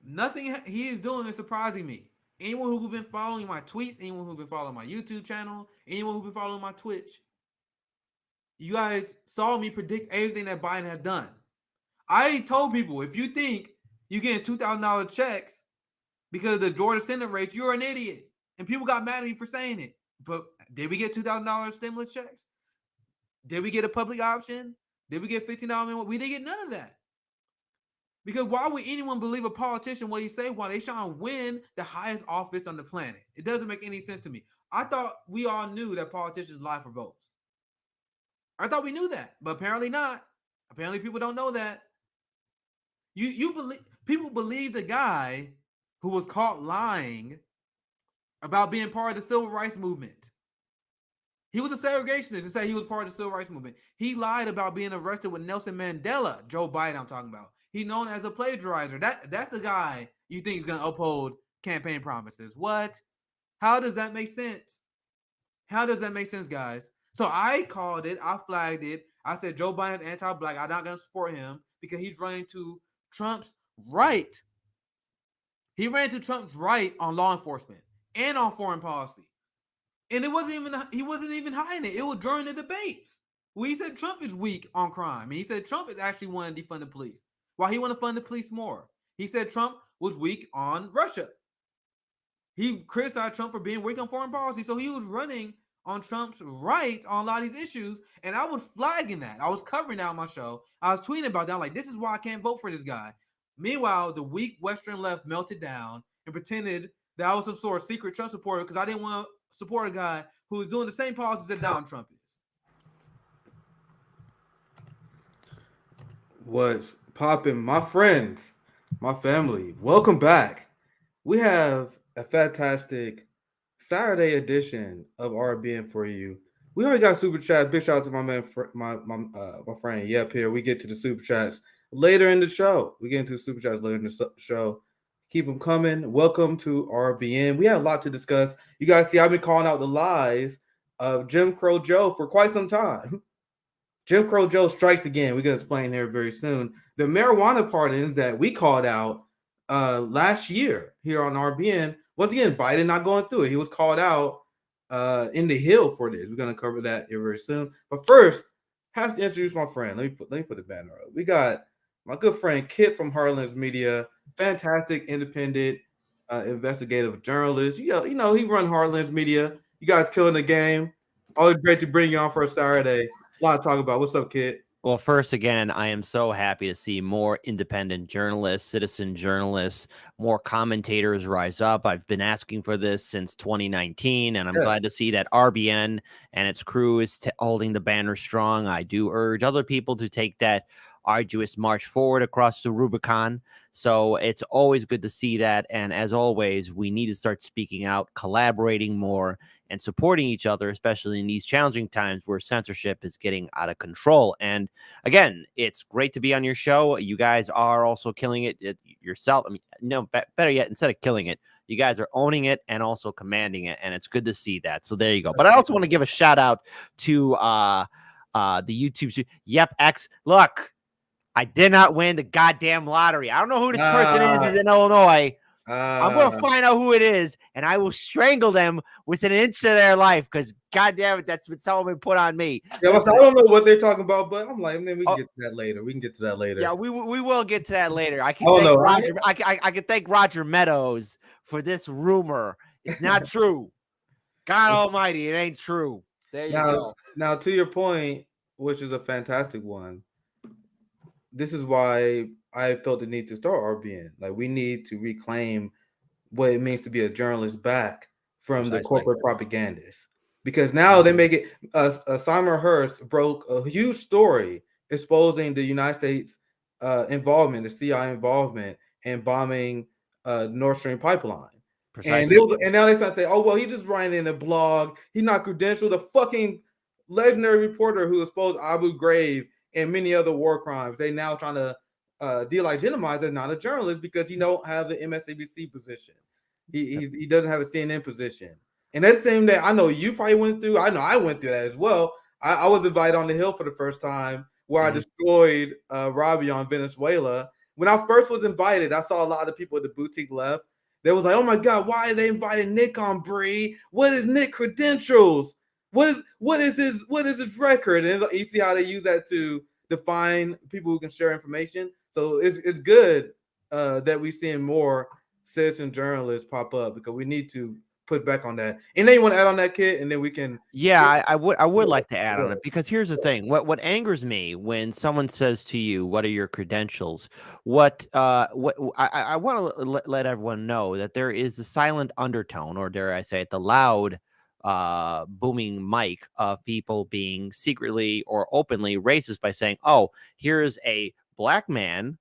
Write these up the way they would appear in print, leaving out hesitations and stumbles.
Nothing he is doing is surprising me. Anyone who's been following my tweets, anyone who's been following my YouTube channel, anyone who's been following my Twitch, you guys saw me predict everything that Biden had done. I told people, if you think you getting $2,000 checks because of the Georgia Senate race, you're an idiot. And people got mad at me for saying it. But did we get $2,000 stimulus checks? Did we get a public option? Did we get $15 minimum? We didn't get none of that. Because why would anyone believe a politician what he say while they trying to win the highest office on the planet? It doesn't make any sense to me. I thought we all knew that politicians lie for votes. I thought we knew that, but apparently not. Apparently people don't know that. You believe people believe the guy who was caught lying about being part of the civil rights movement. He was a segregationist and said he was part of the civil rights movement. He lied about being arrested with Nelson Mandela, Joe Biden I'm talking about. He's known as a plagiarizer. That's the guy you think is going to uphold campaign promises. What? How does that make sense? How does that make sense, guys? So I called it. I flagged it. I said Joe Biden's anti-black. I'm not going to support him because he's running to Trump's right. He ran to Trump's right on law enforcement and on foreign policy. And he wasn't even hiding it. It was during the debates where he said Trump is weak on crime. And he said Trump is actually wanting to defund the police. Why he want to fund the police more? He said Trump was weak on Russia. He criticized Trump for being weak on foreign policy. So he was running on Trump's right on a lot of these issues. And I was flagging that. I was covering that on my show. I was tweeting about that. I'm like, this is why I can't vote for this guy. Meanwhile, the weak Western left melted down and pretended that I was some sort of secret Trump supporter because I didn't want to support a guy who was doing the same policies that Donald Trump is. What's popping, my friends, my family? Welcome back. We have a fantastic Saturday edition of RBN for you. We already got super chat. Big shout out to my man, my friend Yep here. We get to the super chats later in the show. We get into the super chats later in the show. Keep them coming. Welcome to RBN. We have a lot to discuss. You guys see, I've been calling out the lies of Jim Crow Joe for quite some time. Jim Crow Joe strikes again. We're going to explain here very soon. The marijuana pardons that we called out last year here on RBN, once again, Biden not going through it. He was called out in the Hill for this. We're going to cover that here very soon. But first, I have to introduce my friend. Let me put the banner up. We got my good friend Kit from Harlan's Media, fantastic independent investigative journalist. You know, he run Harlan's Media. You guys killing the game. Always great to bring you on for a Saturday. A lot to talk about. What's up, kid? Well, first, again, I am so happy to see more independent journalists, citizen journalists, more commentators rise up. I've been asking for this since 2019, and I'm glad to see that RBN and its crew is holding the banner strong. I do urge other people to take that arduous march forward across the Rubicon. So it's always good to see that. And as always, we need to start speaking out, collaborating more, and supporting each other, especially in these challenging times where censorship is getting out of control. And again, it's great to be on your show. You guys are also killing it yourself. I mean, no, better yet, instead of killing it, you guys are owning it and also commanding it. And it's good to see that. So there you go. But I also want to give a shout out to the YouTube. Yep, X. Look, I did not win the goddamn lottery. I don't know who this person is in Illinois. I'm going to find out who it is, and I will strangle them within an inch of their life because, goddamn it, that's what someone been put on me. Yeah, I don't know what they're talking about, but I'm like, man, we can get to that later. Yeah, we will get to that later. I can thank Roger Meadows for this rumor. It's not true. God almighty, it ain't true. There you go. Now, to your point, which is a fantastic one, this is why I felt the need to start RBN. Like, we need to reclaim what it means to be a journalist back from the corporate propagandists. Because now they make it Simon Hurst broke a huge story exposing the United States involvement, the CIA involvement in bombing Nord Stream pipeline. And now they're trying to say, oh, well, he's just writing in a blog. He's not credentialed. The fucking legendary reporter who exposed Abu Ghraib and many other war crimes, they now trying to delegitimize as not a journalist because he don't have the MSNBC position. He doesn't have a CNN position. And that same day, I know you probably went through. I know I went through that as well. I was invited on the Hill for the first time where I destroyed Robbie on Venezuela when I first was invited, I saw a lot of people at the boutique left. They was like, "Oh my God, why are they inviting Nick on, Bree? What is Nick credentials? What is his record?" And you see how they use that to define people who can share information. So it's good that we're seeing more citizen journalists pop up because we need to put back on that. And then you want to add on that, Kit, and then we can. Yeah, I would like to add on it because here's the thing. What angers me when someone says to you, "What are your credentials?" What I want to let everyone know that there is the silent undertone, or dare I say it, the loud booming mic of people being secretly or openly racist by saying, "Oh, here's a black man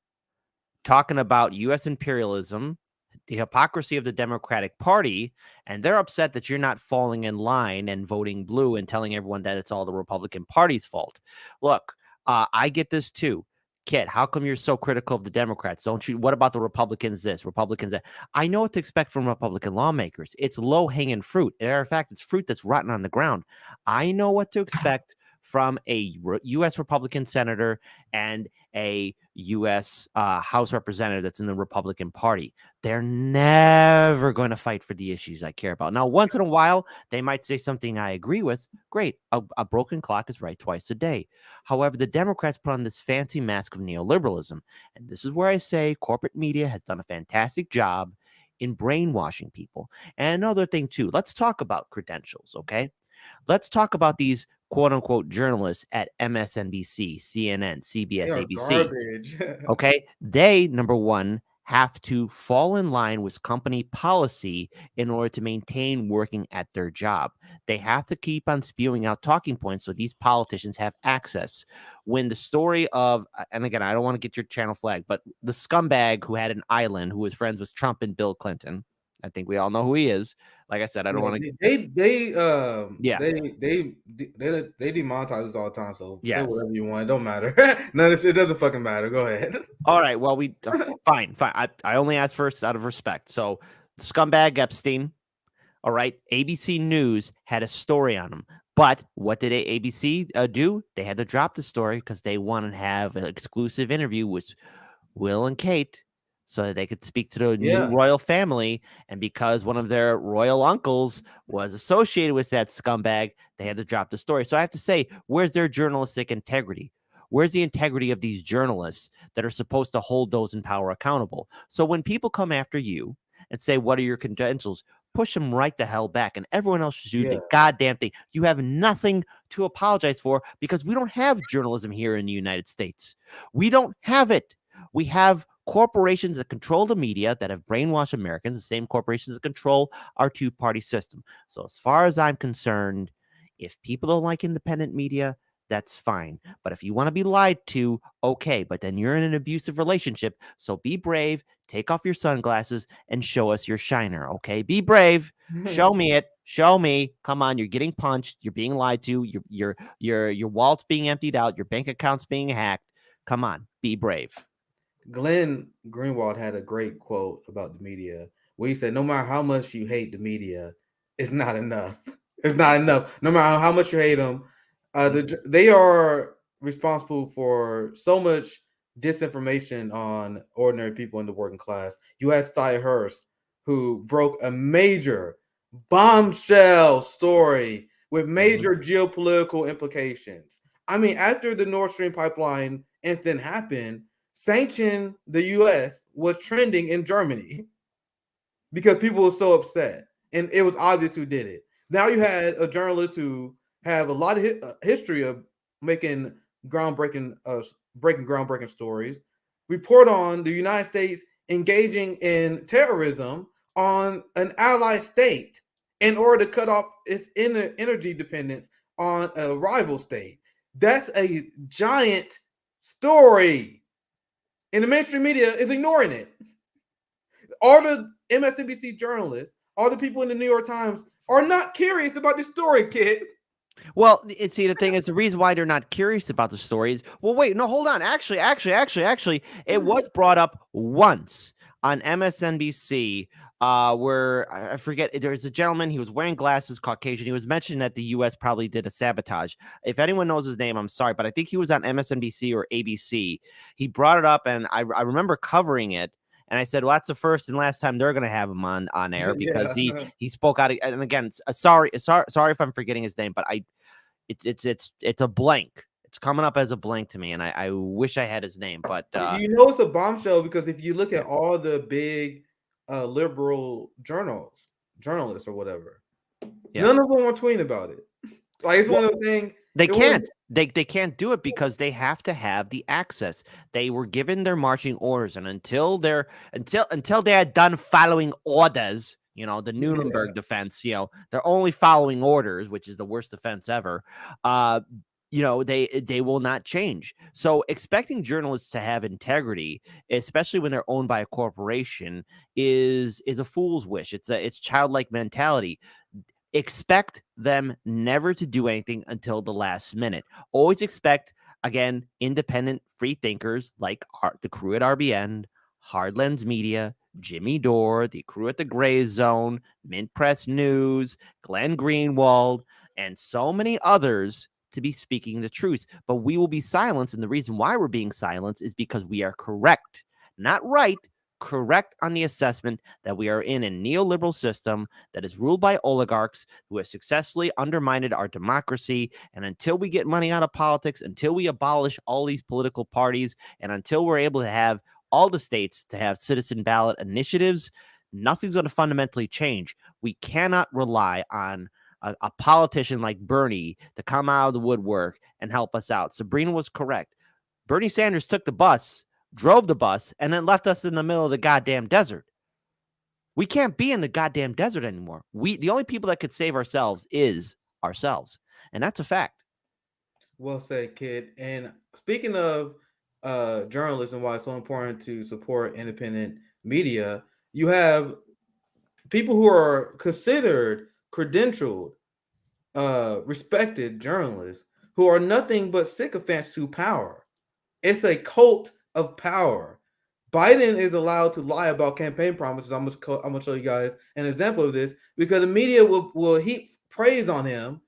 talking about U.S. imperialism, the hypocrisy of the Democratic Party, and they're upset that you're not falling in line and voting blue and telling everyone that it's all the Republican Party's fault." Look, I get this too. Kid, how come you're so critical of the Democrats? Don't you? What about the Republicans? This, Republicans that. I know what to expect from Republican lawmakers. It's low-hanging fruit. As a matter of fact, it's fruit that's rotten on the ground. I know what to expect from a U.S. Republican senator and a U.S. House representative that's in the Republican Party. They're never going to fight for the issues I care about. Now, once in a while, they might say something I agree with. Great. A broken clock is right twice a day. However, the Democrats put on this fancy mask of neoliberalism. And this is where I say corporate media has done a fantastic job in brainwashing people. And another thing, too, let's talk about credentials, okay? Let's talk about these quote unquote journalists at MSNBC, CNN, CBS, ABC. Garbage. Okay. They, number one, have to fall in line with company policy in order to maintain working at their job. They have to keep on spewing out talking points so these politicians have access. When the story of, and again, I don't want to get your channel flagged, but the scumbag who had an island who was friends with Trump and Bill Clinton, I think we all know who he is. Like I said, I don't want to. They demonetize us all the time. So say whatever you want. It don't matter. No, it doesn't fucking matter. Go ahead. All right. Well, fine. I only asked first out of respect. So scumbag Epstein. All right. ABC News had a story on him. But what did ABC do? They had to drop the story because they wanted to have an exclusive interview with Will and Kate so that they could speak to the new royal family. And because one of their royal uncles was associated with that scumbag, they had to drop the story. So I have to say, where's their journalistic integrity? Where's the integrity of these journalists that are supposed to hold those in power accountable? So when people come after you and say, "What are your credentials?" push them right the hell back. And everyone else should do the goddamn thing. You have nothing to apologize for because we don't have journalism here in the United States. We don't have it. We have corporations that control the media that have brainwashed Americans, the same corporations that control our two-party system. So as far as I'm concerned, if people don't like independent media, that's fine. But if you want to be lied to, okay, but then you're in an abusive relationship. So be brave, take off your sunglasses, and show us your shiner, okay? Be brave. Show me it. Show me. Come on, you're getting punched. You're being lied to. Your wallet's being emptied out. Your bank account's being hacked. Come on, be brave. Glenn Greenwald had a great quote about the media where he said, "No matter how much you hate the media, it's not enough. It's not enough. No matter how much you hate them, they are responsible for so much disinformation on ordinary people in the working class." You had Cy Hurst, who broke a major bombshell story with major geopolitical implications. I mean, after the Nord Stream pipeline incident happened, sanction the U.S. was trending in Germany because people were so upset, and it was obvious who did it. Now you had a journalist who have a lot of history of making groundbreaking stories, report on the United States engaging in terrorism on an ally state in order to cut off its energy dependence on a rival state. That's a giant story. And the mainstream media is ignoring it. All the MSNBC journalists, all the people in the New York Times are not curious about this story, kid. Well, see, the thing is, the reason why they're not curious about the story is, well, wait, no, hold on. Actually, it was brought up once on MSNBC, where I forget, there's a gentleman, he was wearing glasses, Caucasian. He was mentioning that the U.S. probably did a sabotage. If anyone knows his name, I'm sorry, but I think he was on MSNBC or ABC. He brought it up, and I remember covering it. And I said, well, that's the first and last time they're going to have him on air, because Yeah. he spoke out. And again, sorry if I'm forgetting his name, but it's a blank. It's coming up as a blank to me, and I wish I had his name. But You know it's a bombshell because if you look Yeah. at all the big liberal journalists or whatever, Yeah. none of them are tweeting about it. Like it's one of those things. They can't. They can't do it because they have to have the access. They were given their marching orders, and until they are done following orders, the Nuremberg defense, they're only following orders, which is the worst defense ever. They will not change. So expecting journalists to have integrity, especially when they're owned by a corporation, is a fool's wish. It's childlike mentality. Expect them never to do anything until the last minute. Always expect, again, independent free thinkers like the crew at RBN, Hardlands Media, Jimmy Dore, the crew at the Gray Zone, Mint Press News, Glenn Greenwald, and so many others to be speaking the truth. But we will be silenced, and the reason why we're being silenced is because we are correct, not right, correct on the assessment that we are in a neoliberal system that is ruled by oligarchs who have successfully undermined our democracy. And until we get money out of politics, until we abolish all these political parties, and until we're able to have all the states to have citizen ballot initiatives, nothing's going to fundamentally change. We cannot rely on a politician like Bernie to come out of the woodwork and help us out. Sabrina was correct. Bernie Sanders took the bus, drove the bus, and then left us in the middle of the goddamn desert. We can't be in the goddamn desert anymore. The only people that could save ourselves is ourselves. And that's a fact. Well said, kid. And speaking of journalism, why it's so important to support independent media, you have people who are considered credentialed, respected journalists who are nothing but sycophants to power. It's a cult of power. Biden is allowed to lie about campaign promises. I'm gonna show you guys an example of this because the media will heap praise on him.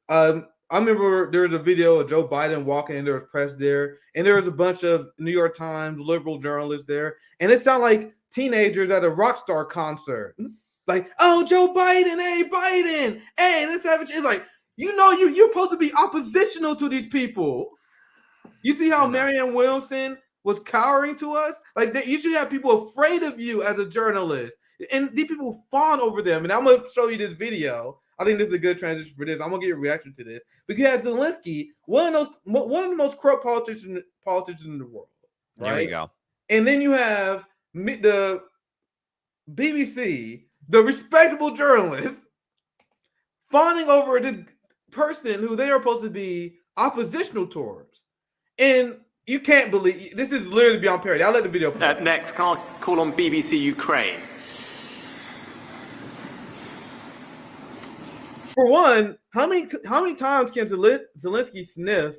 I remember there was a video of Joe Biden walking in, there was press there, and there was a bunch of New York Times liberal journalists there, and it sounded like teenagers at a rock star concert. Like, oh, Joe Biden, hey, Biden, hey, let's have it. It's like, you're supposed to be oppositional to these people. You see how Marianne Williamson was cowering to us? Like, you should have people afraid of you as a journalist. And these people fawn over them. And I'm going to show you this video. I think this is a good transition for this. I'm going to get your reaction to this. Because Zelensky, one of the most corrupt politicians in the world. Right? There we go. And then you have the BBC, the respectable journalist, fawning over this person who they are supposed to be oppositional towards. And you can't believe this is literally beyond parody. I'll let the video play. Next, can I call on BBC Ukraine? For one, how many times can Zelensky sniff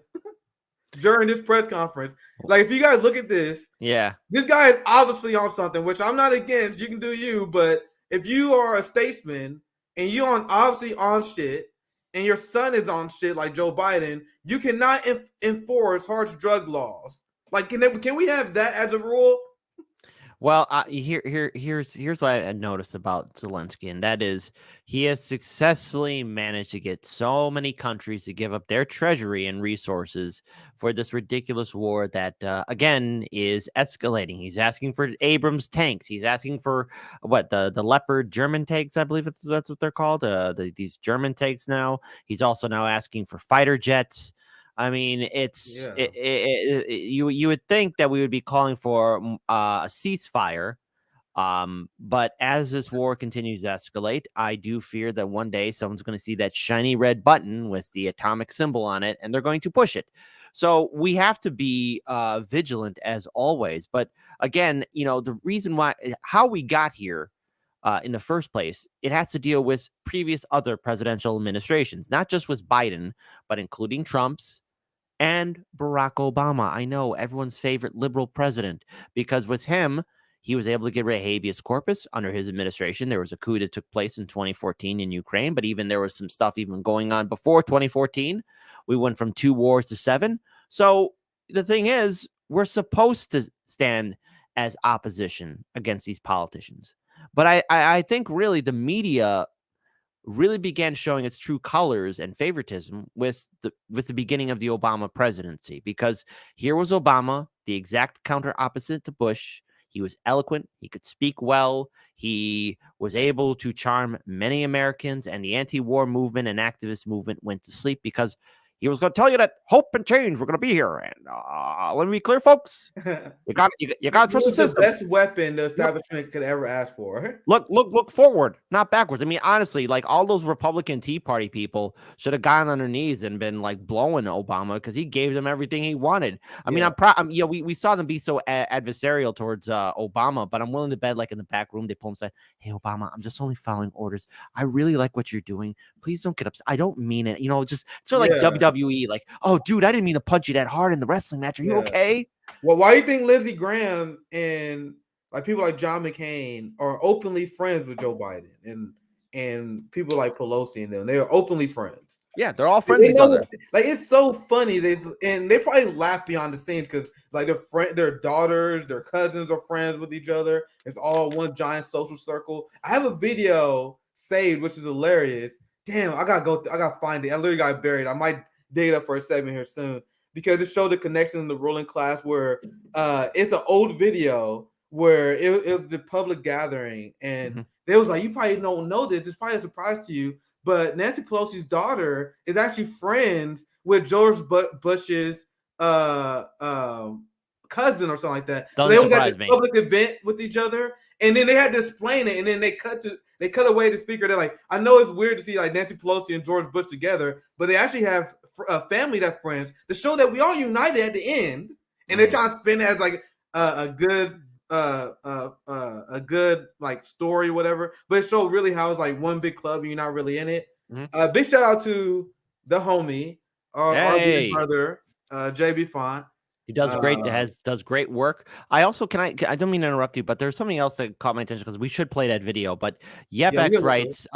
during this press conference? Like, if you guys look at this, this guy is obviously on something, which I'm not against. You can do you, but if you are a statesman and you're obviously on shit, and your son is on shit like Joe Biden, you cannot enforce harsh drug laws. Like, can we have that as a rule? Well, here's what I noticed about Zelensky, and that is he has successfully managed to get so many countries to give up their treasury and resources for this ridiculous war that, again, is escalating. He's asking for Abrams tanks. He's asking for the Leopard German tanks, I believe that's what they're called. These German tanks now. He's also now asking for fighter jets. I mean, you would think that we would be calling for a ceasefire, but as this war continues to escalate, I do fear that one day someone's going to see that shiny red button with the atomic symbol on it, and they're going to push it. So we have to be vigilant as always. But again, the reason how we got here in the first place, it has to deal with previous other presidential administrations, not just with Biden, but including Trump's and Barack Obama. I know, everyone's favorite liberal president, because with him, He was able to get rid of habeas corpus under his administration. There was a coup that took place in 2014 in Ukraine, but even there was some stuff even going on before 2014. We went from 2 wars to 7. So the thing is, we're supposed to stand as opposition against these politicians. But I think really the media really began showing its true colors and favoritism with the beginning of the Obama presidency, because here was Obama, the exact counter opposite to Bush. He was eloquent. He could speak well. He was able to charm many Americans, and the anti-war movement and activist movement went to sleep because he was going to tell you that hope and change were going to be here. And let me be clear, folks. You got to trust the system. The best weapon the establishment could ever ask for. Look forward, not backwards. I mean, honestly, like all those Republican Tea Party people should have gotten on their knees and been like blowing Obama because he gave them everything he wanted. I mean, I'm proud. We saw them be so adversarial towards Obama, but I'm willing to bet, like in the back room, they pull him and say, "Hey, Obama, I'm just only following orders. I really like what you're doing. Please don't get upset. I don't mean it. Just sort of like WWE, like, oh, dude, I didn't mean to punch you that hard in the wrestling match. Are you okay?" Well, why do you think Lindsey Graham and like people like John McCain are openly friends with Joe Biden and people like Pelosi and them? They are openly friends. Yeah, they're all friends with each other. Like, it's so funny. They probably laugh behind the scenes because like their daughters, their cousins are friends with each other. It's all one giant social circle. I have a video saved, which is hilarious. Damn, I gotta find it. I literally got buried. I might dig it up for a segment here soon because it showed the connection in the ruling class where it's an old video where it was the public gathering and they was like, you probably don't know this. It's probably a surprise to you, but Nancy Pelosi's daughter is actually friends with George Bush's cousin or something like that. So they was at this public event with each other, and then they had to explain it, and then they cut away the speaker. They're like, I know it's weird to see like Nancy Pelosi and George Bush together, but they actually have a family that's friends to show that we all united at the end, and they're trying to spin it as like a good like story, whatever. But it showed really how it's like one big club and you're not really in it. Big shout out to the homie, our big brother, JB Font. He does great. Does great work. I also I don't mean to interrupt you, but there's something else that caught my attention because we should play that video. But Yebex writes,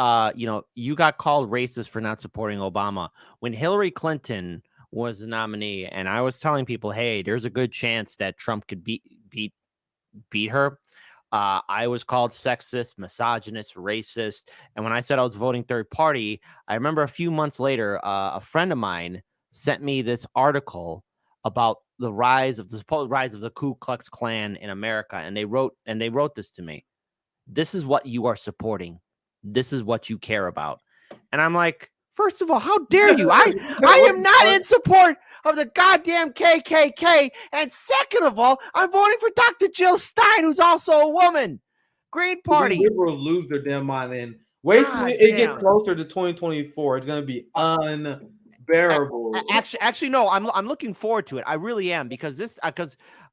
you got called racist for not supporting Obama when Hillary Clinton was the nominee, and I was telling people, hey, there's a good chance that Trump could beat her. I was called sexist, misogynist, racist, and when I said I was voting third party, I remember a few months later, a friend of mine sent me this article about the supposed rise of the Ku Klux Klan in America, and they wrote this to me. This is what you are supporting. This is what you care about. And I'm like, first of all, how dare you? I am not in support of the goddamn KKK. And second of all, I'm voting for Dr. Jill Stein, who's also a woman. Green Party. The liberals lose their damn mind, and wait till it get closer to 2024. It's going to be unbearable. Actually, no. I'm looking forward to it. I really am because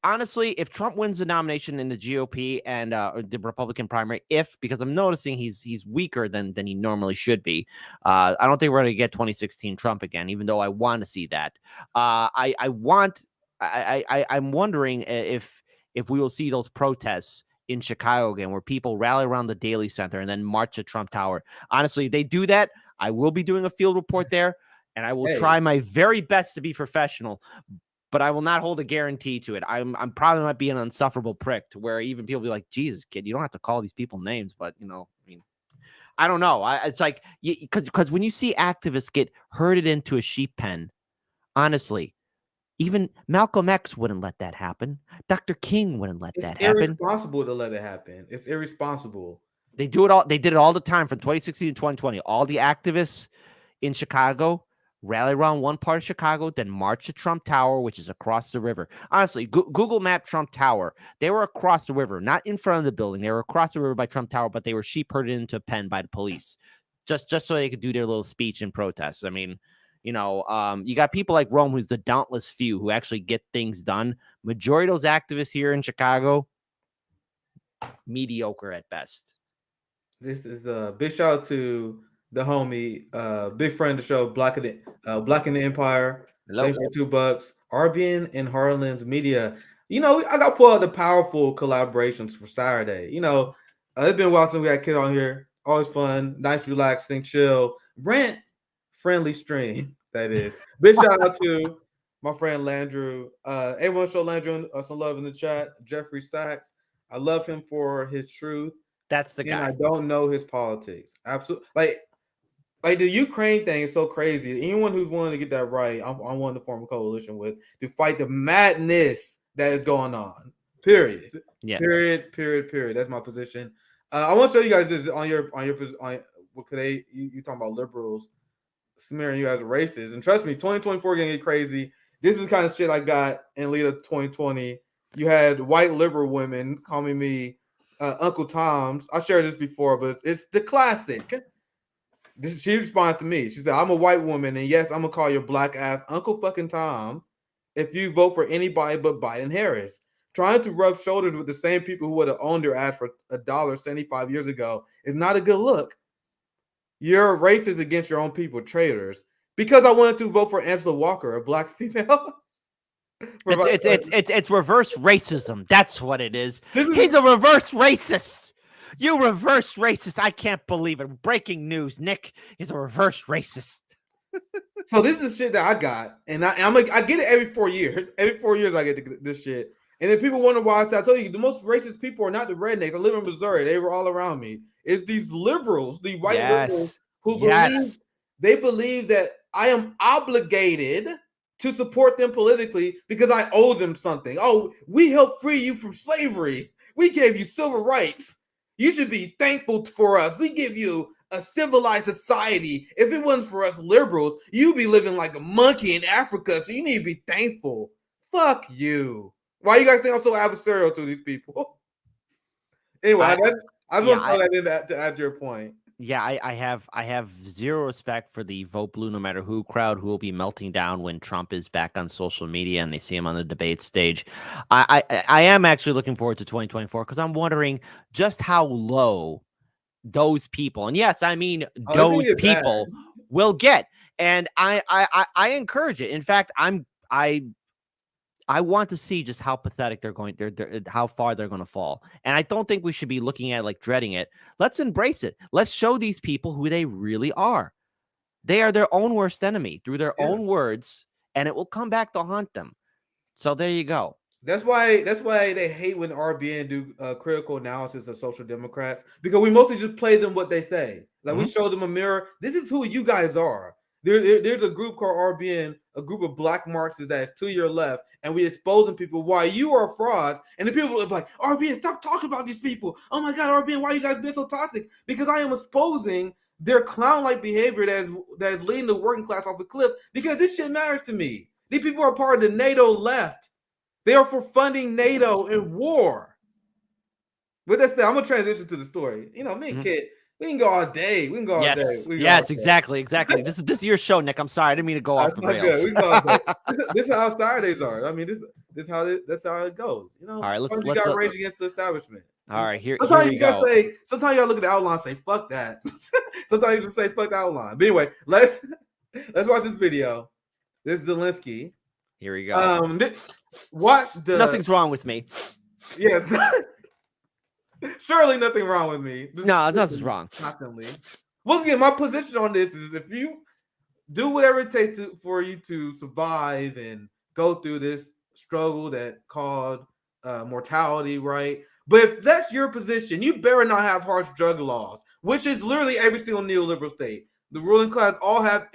honestly, if Trump wins the nomination in the GOP and the Republican primary, because I'm noticing he's weaker than he normally should be. I don't think we're going to get 2016 Trump again, even though I want to see that. I'm wondering if we will see those protests in Chicago again, where people rally around the Daily Center and then march to Trump Tower. Honestly, if they do that, I will be doing a field report there. And I will try my very best to be professional, but I will not hold a guarantee to it. I'm probably might be an insufferable prick to where even people be like, Jesus, kid, you don't have to call these people names, but I mean, I don't know. It's like, because when you see activists get herded into a sheep pen, honestly, even Malcolm X wouldn't let that happen. Dr. King wouldn't let that happen. It's irresponsible to let it happen. It's irresponsible. They do it all. They did it all the time from 2016 to 2020. All the activists in Chicago rally around one part of Chicago, then march to Trump Tower, which is across the river. Honestly, Google Map Trump Tower. They were across the river, not in front of the building. They were across the river by Trump Tower, but they were sheep herded into a pen by the police, just so they could do their little speech and protest. I mean, you got people like Rome, who's the dauntless few who actually get things done. Majority of those activists here in Chicago, mediocre at best. This is a big shout out to the homie, big friend of the show, Black in the Empire. Thank you for $2. RBN and Harlan's Media. You know, I got to pull out the powerful collaborations for Saturday. You know, it's been a while since we had Kid on here. Always fun, nice, relaxing, chill, rant friendly stream. That is. Big shout out to my friend Landrew. Everyone show Landrew some love in the chat. Jeffrey Sachs. I love him for his truth. That's the And guy. I don't know his politics. Absolutely. Like the Ukraine thing is so crazy. Anyone who's willing to get that right, I'm willing to form a coalition with to fight the madness that is going on. Period. Yeah. Period. That's my position. I want to show you guys this on today. You talking about liberals smearing you as racist, and trust me, 2024 gonna get crazy. This is the kind of shit I got in late of 2020. You had white liberal women calling me Uncle Tom's. I shared this before, but it's the classic. She responded to me. She said, "I'm a white woman, and yes, I'm gonna call your black ass Uncle fucking Tom if you vote for anybody but Biden Harris. Trying to rub shoulders with the same people who would have owned your ass for $1.75 years ago is not a good look. You're racist against your own people, traitors. Because I wanted to vote for Angela Walker, a black female." It's reverse racism. That's what it is. He's a reverse racist. You reverse racist. I can't believe it. Breaking news. Nick is a reverse racist. So this is the shit that I got. And I get it every 4 years. Every 4 years I get this shit. And then people wonder why I said, I told you, the most racist people are not the rednecks. I live in Missouri. They were all around me. It's these liberals, the white liberals who believe that I am obligated to support them politically because I owe them something. Oh, we helped free you from slavery. We gave you civil rights. You should be thankful for us. We give you a civilized society. If it wasn't for us liberals, you'd be living like a monkey in Africa. So you need to be thankful. Fuck you. Why you guys think I'm so adversarial to these people? Anyway, I just want to throw that in to add to your point. Yeah, I have zero respect for the vote blue no matter who crowd who will be melting down when Trump is back on social media and they see him on the debate stage. I am actually looking forward to 2024 because I'm wondering just how low those people, and yes, I mean those people will get. And I encourage it. In fact, I want to see just how pathetic how far they're going to fall. And I don't think we should be looking at it like dreading it. Let's embrace it. Let's show these people who they really are. They are their own worst enemy through their own words, and it will come back to haunt them. So there you go. That's why they hate when RBN do critical analysis of social democrats, because we mostly just play them what they say. Like we show them a mirror. This is who you guys are. There's a group called RBN, a group of black Marxists that is to your left, and we exposing people why you are frauds. And the people are like, RBN, stop talking about these people. Oh my God, RBN, why you guys being so toxic? Because I am exposing their clown-like behavior that is leading the working class off a cliff, because this shit matters to me. These people are part of the NATO left. They are for funding NATO in war. With that said, I'm going to transition to the story. You know, me and Kit, we can go all day. We can go all day. Yes, exactly. This is your show, Nick. I'm sorry. I didn't mean to go off the rails. We can go all day. This is how Saturdays are. I mean, that's how it goes. You know, all right, let's rage against the establishment. All right, here we go. Sometimes y'all look at the outline and say, fuck that. Sometimes you just say, fuck the outline. But anyway, let's watch this video. This is Zelensky. Here we go. Nothing's wrong with me. Yes. Surely nothing wrong with me. No, nothing's wrong. Constantly. Once again, my position on this is if you do whatever it takes for you to survive and go through this struggle that called mortality, right? But if that's your position, you better not have harsh drug laws, which is literally every single neoliberal state. The ruling class all have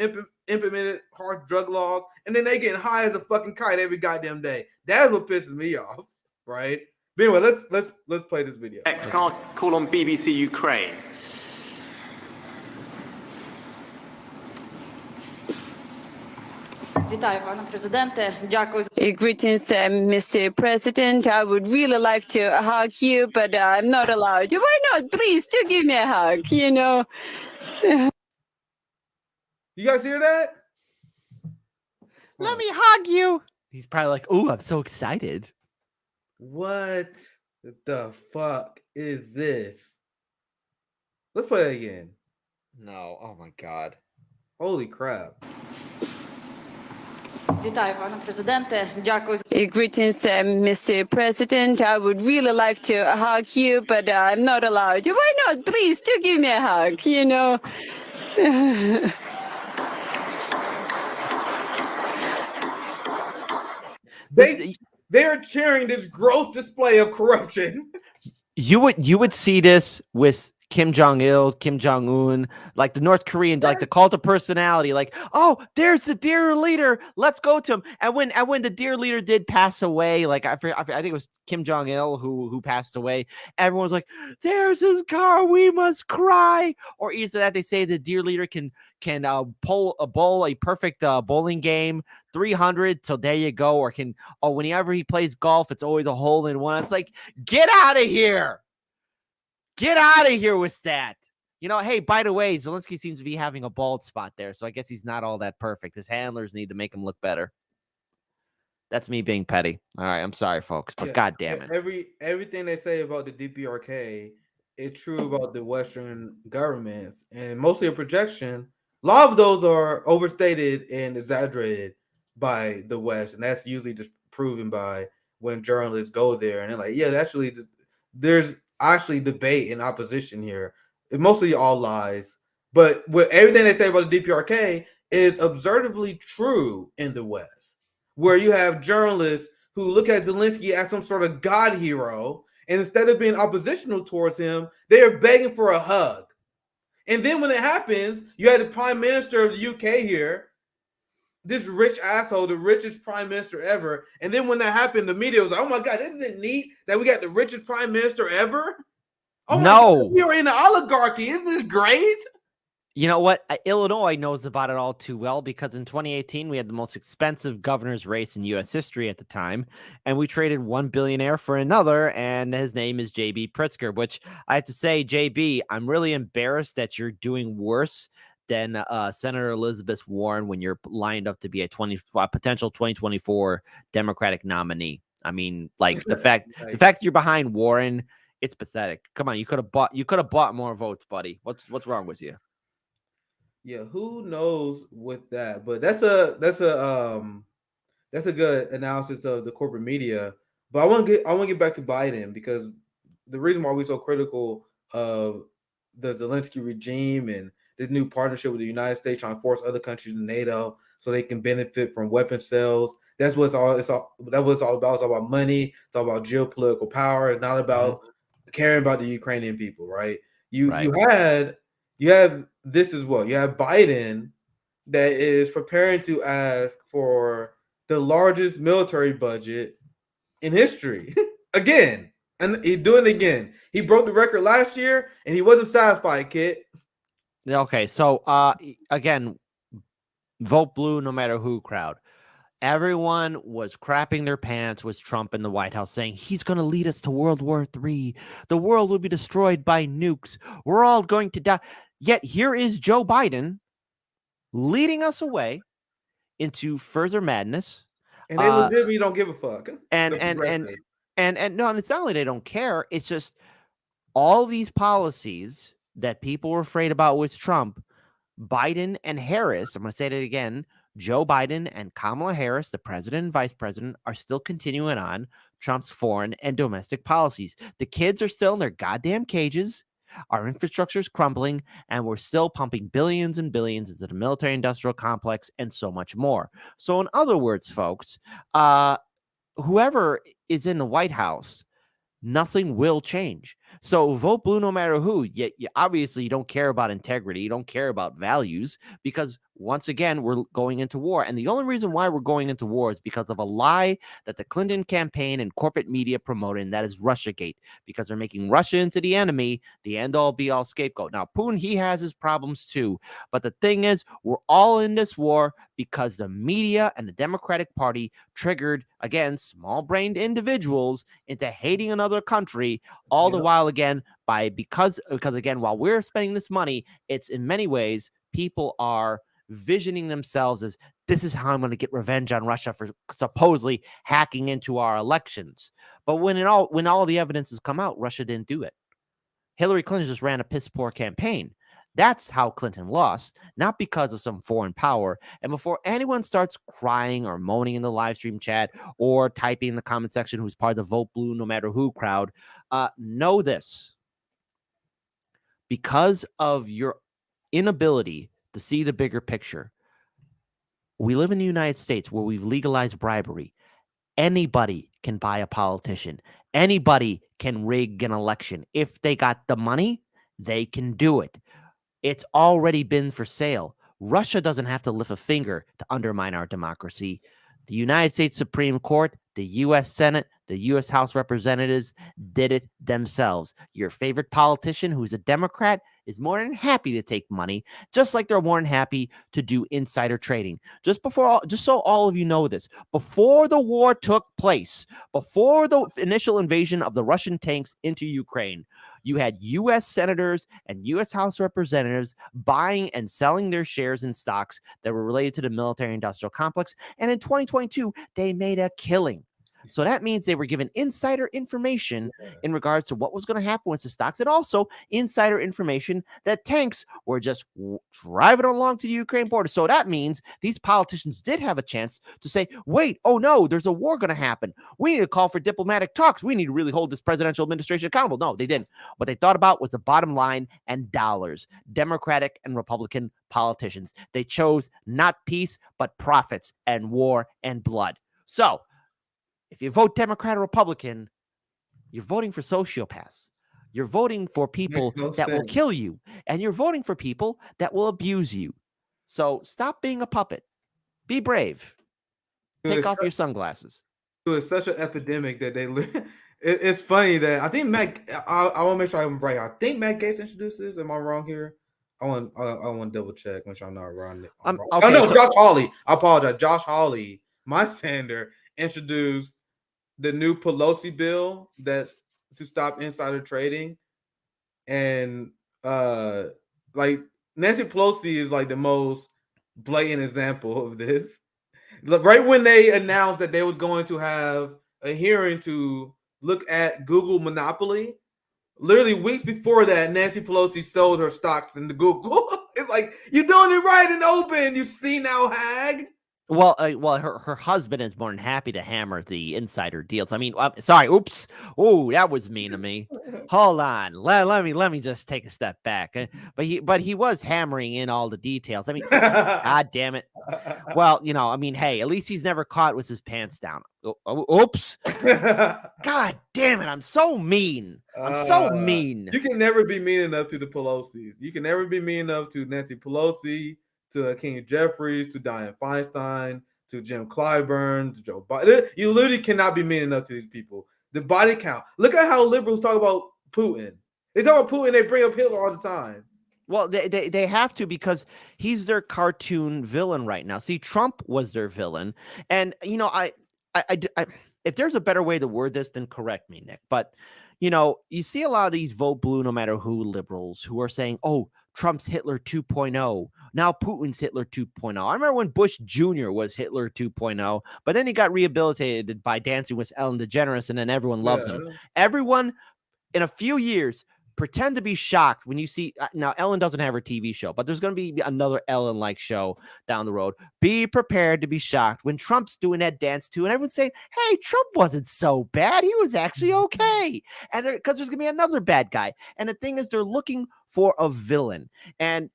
implemented harsh drug laws, and then they get high as a fucking kite every goddamn day. That's what pisses me off, right? But anyway, let's play this video. Next call on BBC Ukraine. Greetings, Mr. President. I would really like to hug you, but I'm not allowed. Why not? Please, do give me a hug, you know. You guys hear that? Let me hug you. He's probably like, "Ooh, I'm so excited." What the fuck is this? Let's play that again. No, oh my God. Holy crap. Greetings, Mr. President. I would really like to hug you, but I'm not allowed. Why not? Please, do give me a hug, you know. They are cheering this gross display of corruption. You would see this with Kim Jong-il, Kim Jong-un, like the North Korean, like the cult of personality, like, oh, there's the dear leader, let's go to him. And when the dear leader did pass away, like I think it was Kim Jong-il who passed away, everyone's like, there's his car, we must cry. Or either that they say the dear leader can bowl a perfect bowling game, 300, so there you go. Or whenever he plays golf, it's always a hole in one. It's like, get out of here. Get out of here with that. You know, hey, by the way, Zelensky seems to be having a bald spot there, so I guess he's not all that perfect. His handlers need to make him look better. That's me being petty. All right, I'm sorry, folks, but God damn it. Everything they say about the DPRK is true about the Western governments, and mostly a projection. A lot of those are overstated and exaggerated by the West, and that's usually just proven by when journalists go there and they're like, yeah, actually, there's actually debate and opposition here. It's mostly all lies, but with everything they say about the DPRK is observably true in the West, where you have journalists who look at Zelensky as some sort of God hero, and instead of being oppositional towards him, they are begging for a hug. And then when it happens, you had the Prime Minister of the UK here, this rich asshole, the richest prime minister ever. And then when that happened, the media was like, oh my God, isn't it neat that we got the richest prime minister ever? Oh no, we are in the oligarchy. Isn't this great? You know what? Illinois knows about it all too well, because in 2018, we had the most expensive governor's race in U.S. history at the time, and we traded one billionaire for another, and his name is J.B. Pritzker, which I have to say, J.B., I'm really embarrassed that you're doing worse than Senator Elizabeth Warren when you're lined up to be a potential 2024 Democratic nominee. I mean, like the fact you're behind Warren, it's pathetic. Come on, you could have bought more votes, buddy. What's wrong with you? Yeah, who knows with that? But that's a good analysis of the corporate media. But I want to get back to Biden, because the reason why we're so critical of the Zelensky regime and this new partnership with the United States trying to force other countries to NATO so they can benefit from weapon sales. That's what it's all about. It's all about money. It's all about geopolitical power. It's not about caring about the Ukrainian people, right? You have this as well. You have Biden that is preparing to ask for the largest military budget in history again. And he's doing it again. He broke the record last year, and he wasn't satisfied, Kit. Okay, so again, vote blue no matter who crowd. Everyone was crapping their pants with Trump in the White House, saying he's going to lead us to World War III. The world will be destroyed by nukes. We're all going to die. Yet here is Joe Biden leading us away into further madness. And they legitimately don't give a fuck. And it's not only they don't care. It's just all these policies that people were afraid about with Trump, Biden and Harris, I'm going to say that again, Joe Biden and Kamala Harris, the president and vice president, are still continuing on Trump's foreign and domestic policies. The kids are still in their goddamn cages. Our infrastructure is crumbling, and we're still pumping billions and billions into the military-industrial complex and so much more. So in other words, folks, whoever is in the White House, nothing will change. So vote blue no matter who. Yet obviously you don't care about integrity. You don't care about values, because once again, we're going into war. And the only reason why we're going into war is because of a lie that the Clinton campaign and corporate media promoted, and that is Russiagate, because they're making Russia into the enemy, the end-all be-all scapegoat. Now, Putin, he has his problems too. But the thing is, we're all in this war because the media and the Democratic Party triggered, again, small-brained individuals into hating another country, all the while, again, because again, while we're spending this money, it's in many ways people are visioning themselves as, this is how I'm going to get revenge on Russia for supposedly hacking into our elections. But when all the evidence has come out, Russia didn't do it. Hillary Clinton just ran a piss poor campaign. That's how Clinton lost, not because of some foreign power. And before anyone starts crying or moaning in the live stream chat or typing in the comment section who's part of the Vote Blue No Matter Who crowd, know this. Because of your inability to see the bigger picture, we live in the United States where we've legalized bribery. Anybody can buy a politician. Anybody can rig an election. If they got the money, they can do it. It's already been for sale. Russia doesn't have to lift a finger to undermine our democracy. The United States Supreme Court, the U.S. Senate, the U.S. House of Representatives did it themselves. Your favorite politician who's a Democrat is more than happy to take money, just like they're more than happy to do insider trading. Just so all of you know this, before the war took place, before the initial invasion of the Russian tanks into Ukraine, you had U.S. senators and U.S. House Representatives buying and selling their shares in stocks that were related to the military-industrial complex. And in 2022, they made a killing. So that means they were given insider information in regards to what was going to happen with the stocks, and also insider information that tanks were just driving along to the Ukraine border. So that means these politicians did have a chance to say, wait, oh no, there's a war going to happen. We need to call for diplomatic talks. We need to really hold this presidential administration accountable. No, they didn't. What they thought about was the bottom line and dollars. Democratic and Republican politicians. They chose not peace, but profits and war and blood. So if you vote Democrat or Republican, you're voting for sociopaths. You're voting for people that will kill you. And you're voting for people that will abuse you. So stop being a puppet. Be brave. Take off your sunglasses. It's such an epidemic that they it's funny that I think I want to make sure I'm right. I think Matt Gaetz introduced this. Am I wrong here? I want to double check. Make sure I'm not wrong. Okay, oh no, Josh Hawley. I apologize. Josh Hawley, my senator, introduced the new Pelosi bill that's to stop insider trading. And like Nancy Pelosi is like the most blatant example of this. Right when they announced that they was going to have a hearing to look at Google monopoly, literally weeks before that, Nancy Pelosi sold her stocks into Google. It's like, you're doing it right and open, you see now, hag. Well, her husband is more than happy to hammer the insider deals. I mean, sorry, oops. Oh, that was mean of me. Hold on, let me just take a step back. But he was hammering in all the details. I mean, God damn it. Well, I mean, hey, at least he's never caught with his pants down. Oops. God damn it, I'm so mean. I'm so mean. You can never be mean enough to the Pelosi's. You can never be mean enough to Nancy Pelosi, to King Jeffries, to Dianne Feinstein, to Jim Clyburn, to Joe Biden. You literally cannot be mean enough to these people. The body count. Look at how liberals talk about Putin. They talk about Putin, they bring up Hitler all the time. Well, they have to, because he's their cartoon villain right now. See, Trump was their villain. And, I if there's a better way to word this, then correct me, Nick. But, you see a lot of these vote blue no matter who liberals who are saying, oh, Trump's Hitler 2.0. Now Putin's Hitler 2.0. I remember when Bush Jr. was Hitler 2.0, but then he got rehabilitated by Dancing with Ellen DeGeneres, and then everyone loves him. Everyone, in a few years, pretend to be shocked when you see now Ellen doesn't have her TV show, but there's going to be another Ellen-like show down the road. Be prepared to be shocked when Trump's doing that dance too, and everyone's saying, "Hey, Trump wasn't so bad; he was actually okay." And because there's going to be another bad guy, and the thing is, they're looking for a villain. And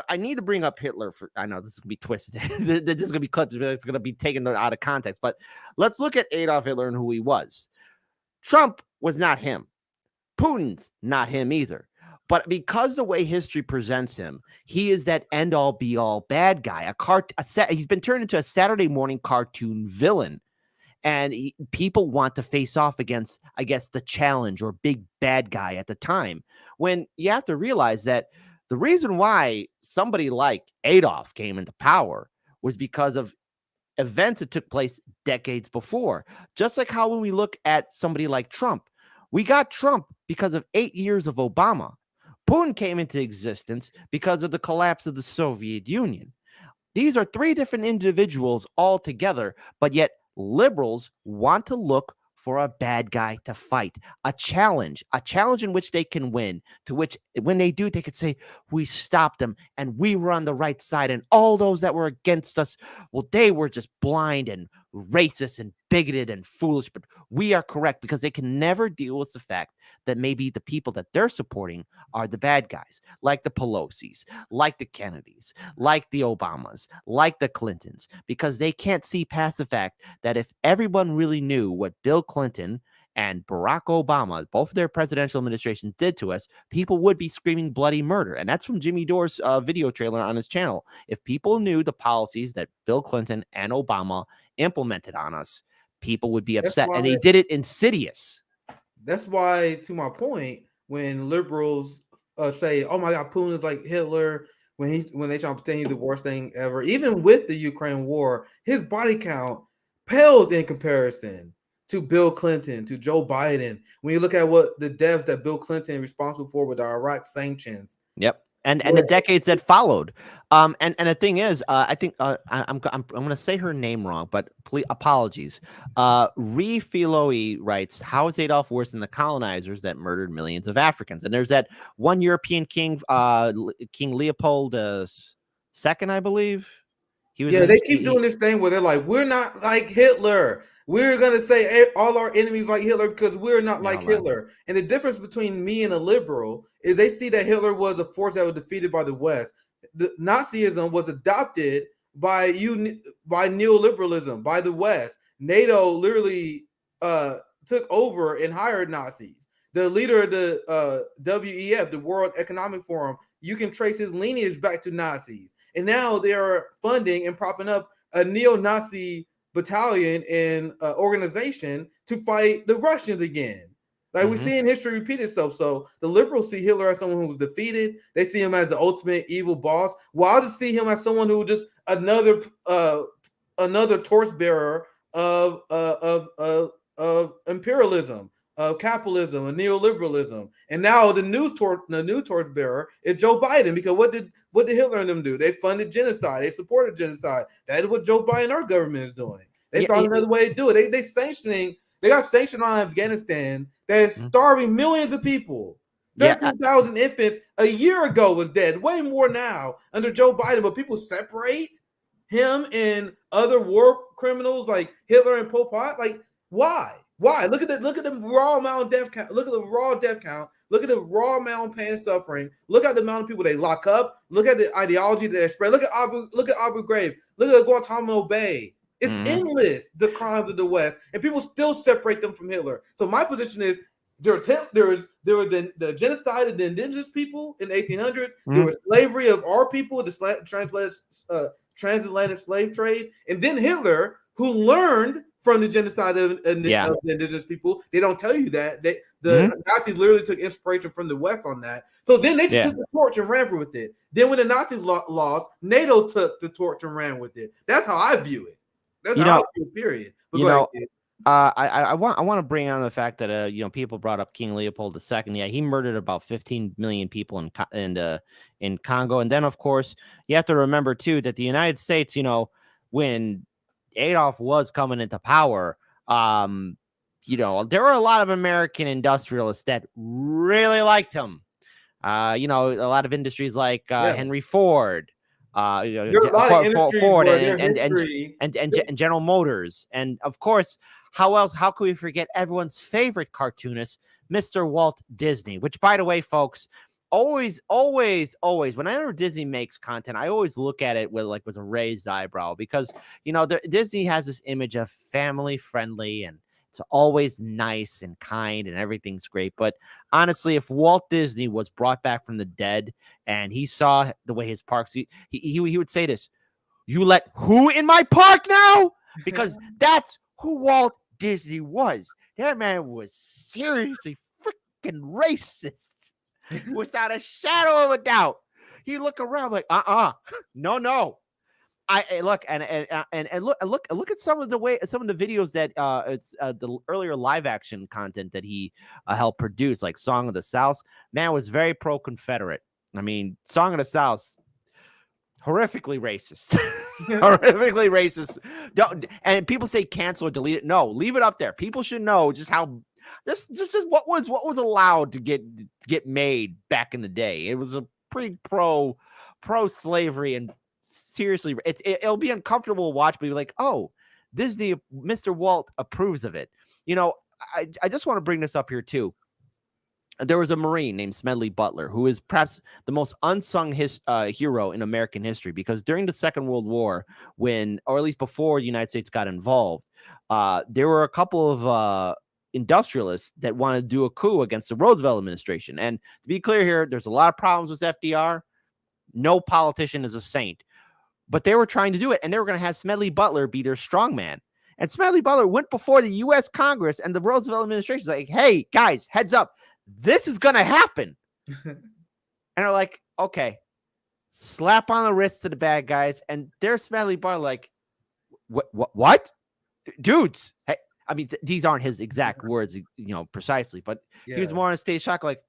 I need to bring up Hitler. I know this is going to be twisted. This is going to be clipped. It's going to be taken out of context. But let's look at Adolf Hitler and who he was. Trump was not him. Putin's not him either. But because the way history presents him, he is that end-all be-all bad guy. He's been turned into a Saturday morning cartoon villain. And people want to face off against, I guess, the challenge or big bad guy at the time. When you have to realize that the reason why somebody like Adolf came into power was because of events that took place decades before. Just like how when we look at somebody like Trump, we got Trump because of 8 years of Obama. Putin came into existence because of the collapse of the Soviet Union. These are three different individuals all together, but yet liberals want to look for a bad guy to fight, a challenge in which they can win, to which when they do, they could say, we stopped them and we were on the right side. And all those that were against us, well, they were just blind and racist and bigoted and foolish, but we are correct, because they can never deal with the fact that maybe the people that they're supporting are the bad guys, like the Pelosi's, like the Kennedys, like the Obamas, like the Clintons, because they can't see past the fact that if everyone really knew what Bill Clinton and Barack Obama, both of their presidential administrations, did to us, people would be screaming bloody murder. And that's from Jimmy Dore's video trailer on his channel. If people knew the policies that Bill Clinton and Obama implemented on us, people would be upset. And they did it insidious. That's why, to my point, when liberals say, "Oh my God, Putin is like Hitler," when they try to pretend he's the worst thing ever, even with the Ukraine war, his body count pales in comparison to Bill Clinton, to Joe Biden. When you look at what the deaths that Bill Clinton is responsible for with the Iraq sanctions. Yep. And the decades that followed. And the thing is, I think I'm going to say her name wrong, but please, apologies. Filoi writes, how is Adolf worse than the colonizers that murdered millions of Africans? And there's that one European king, King Leopold II, I believe. They keep doing this thing where they're like, we're not like Hitler. We're going to say all our enemies like Hitler because we're not like Hitler. And the difference between me and a liberal is they see that Hitler was a force that was defeated by the West. The Nazism was adopted by neoliberalism, by the West. NATO literally took over and hired Nazis. The leader of the WEF, the World Economic Forum, you can trace his lineage back to Nazis. And now they are funding and propping up a neo-Nazi battalion and organization to fight the Russians again. Like we're seeing history repeat itself. So the liberals see Hitler as someone who was defeated. They see him as the ultimate evil boss. While I just see him as someone who was just another torchbearer of imperialism, of capitalism, and neoliberalism. And now the new torchbearer is Joe Biden, because what did Hitler and them do? They funded genocide. They supported genocide. That is what Joe Biden, our government, is doing. They found another way to do it. They got sanctioned on Afghanistan that is starving millions of people. 13,000 infants a year ago was dead. Way more now under Joe Biden. But people separate him and other war criminals like Hitler and Pol Pot. Like, why? Why? Look at the raw amount of death count. Look at the raw death count. Look at the raw amount of pain and suffering. Look at the amount of people they lock up. Look at the ideology that they spread. Look at Abu Ghraib. Look at Guantanamo Bay. It's endless, the crimes of the West, and people still separate them from Hitler. So my position is there was the genocide of the indigenous people in the 1800s. There was slavery of our people, the transatlantic slave trade, and then Hitler, who learned from the genocide of the indigenous people. They don't tell you that. The Nazis literally took inspiration from the West on that. So then they just took the torch and ran with it. Then when the Nazis lost, NATO took the torch and ran with it. That's how I view it. That's how I view it, period. But I want to bring on the fact that people brought up King Leopold II. Yeah, he murdered about 15 million people in Congo. And then of course you have to remember too that the United States, when Adolf was coming into power, there were a lot of American industrialists that really liked him. A lot of industries like Henry Ford, Ford and General Motors, and of course, how could we forget everyone's favorite cartoonist, Mr. Walt Disney? Which, by the way, folks, always, whenever Disney makes content, I always look at it with a raised eyebrow, because Disney has this image of family friendly and it's always nice and kind and everything's great. But honestly, if Walt Disney was brought back from the dead and he saw the way his parks, he would say this: "You let who in my park now?" Because that's who Walt Disney was. That man was seriously freaking racist. Without a shadow of a doubt. He look around like, no. I look and look at some of the videos that it's the earlier live action content that he helped produce, like Song of the South. Man was very pro-Confederate. I mean, Song of the South. horrifically racist. Horrifically racist. Don't, and people say cancel or delete it. No, leave it up there. People should know just how just what was allowed to get made back in the day. It was a pretty pro slavery, and seriously, it'll be uncomfortable to watch, but you're like, oh, Disney, Mr. Walt approves of it. You know, I just want to bring this up here too. There was a Marine named Smedley Butler, who is perhaps the most unsung hero in American history, because during the Second World War, or at least before the United States got involved, there were a couple of industrialists that wanted to do a coup against the Roosevelt administration. And to be clear here, there's a lot of problems with FDR. No politician is a saint, but they were trying to do it, and they were going to have Smedley Butler be their strongman. And Smedley Butler went before the U.S. Congress and the Roosevelt administration, like, hey, guys, heads up. This is going to happen. And they're like, okay, slap on the wrist to the bad guys. And there's Smedley Butler like, what? Dudes. Hey, I mean, these aren't his exact words, precisely, but he was more on a stage shock, like,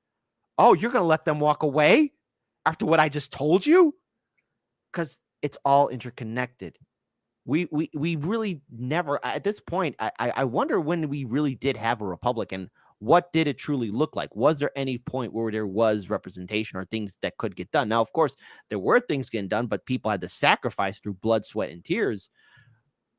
oh, you're going to let them walk away after what I just told you? Because it's all interconnected. We really never, at this point, I wonder when we really did have a republic, and what did it truly look like? Was there any point where there was representation or things that could get done? Now, of course, there were things getting done, but people had to sacrifice through blood, sweat, and tears.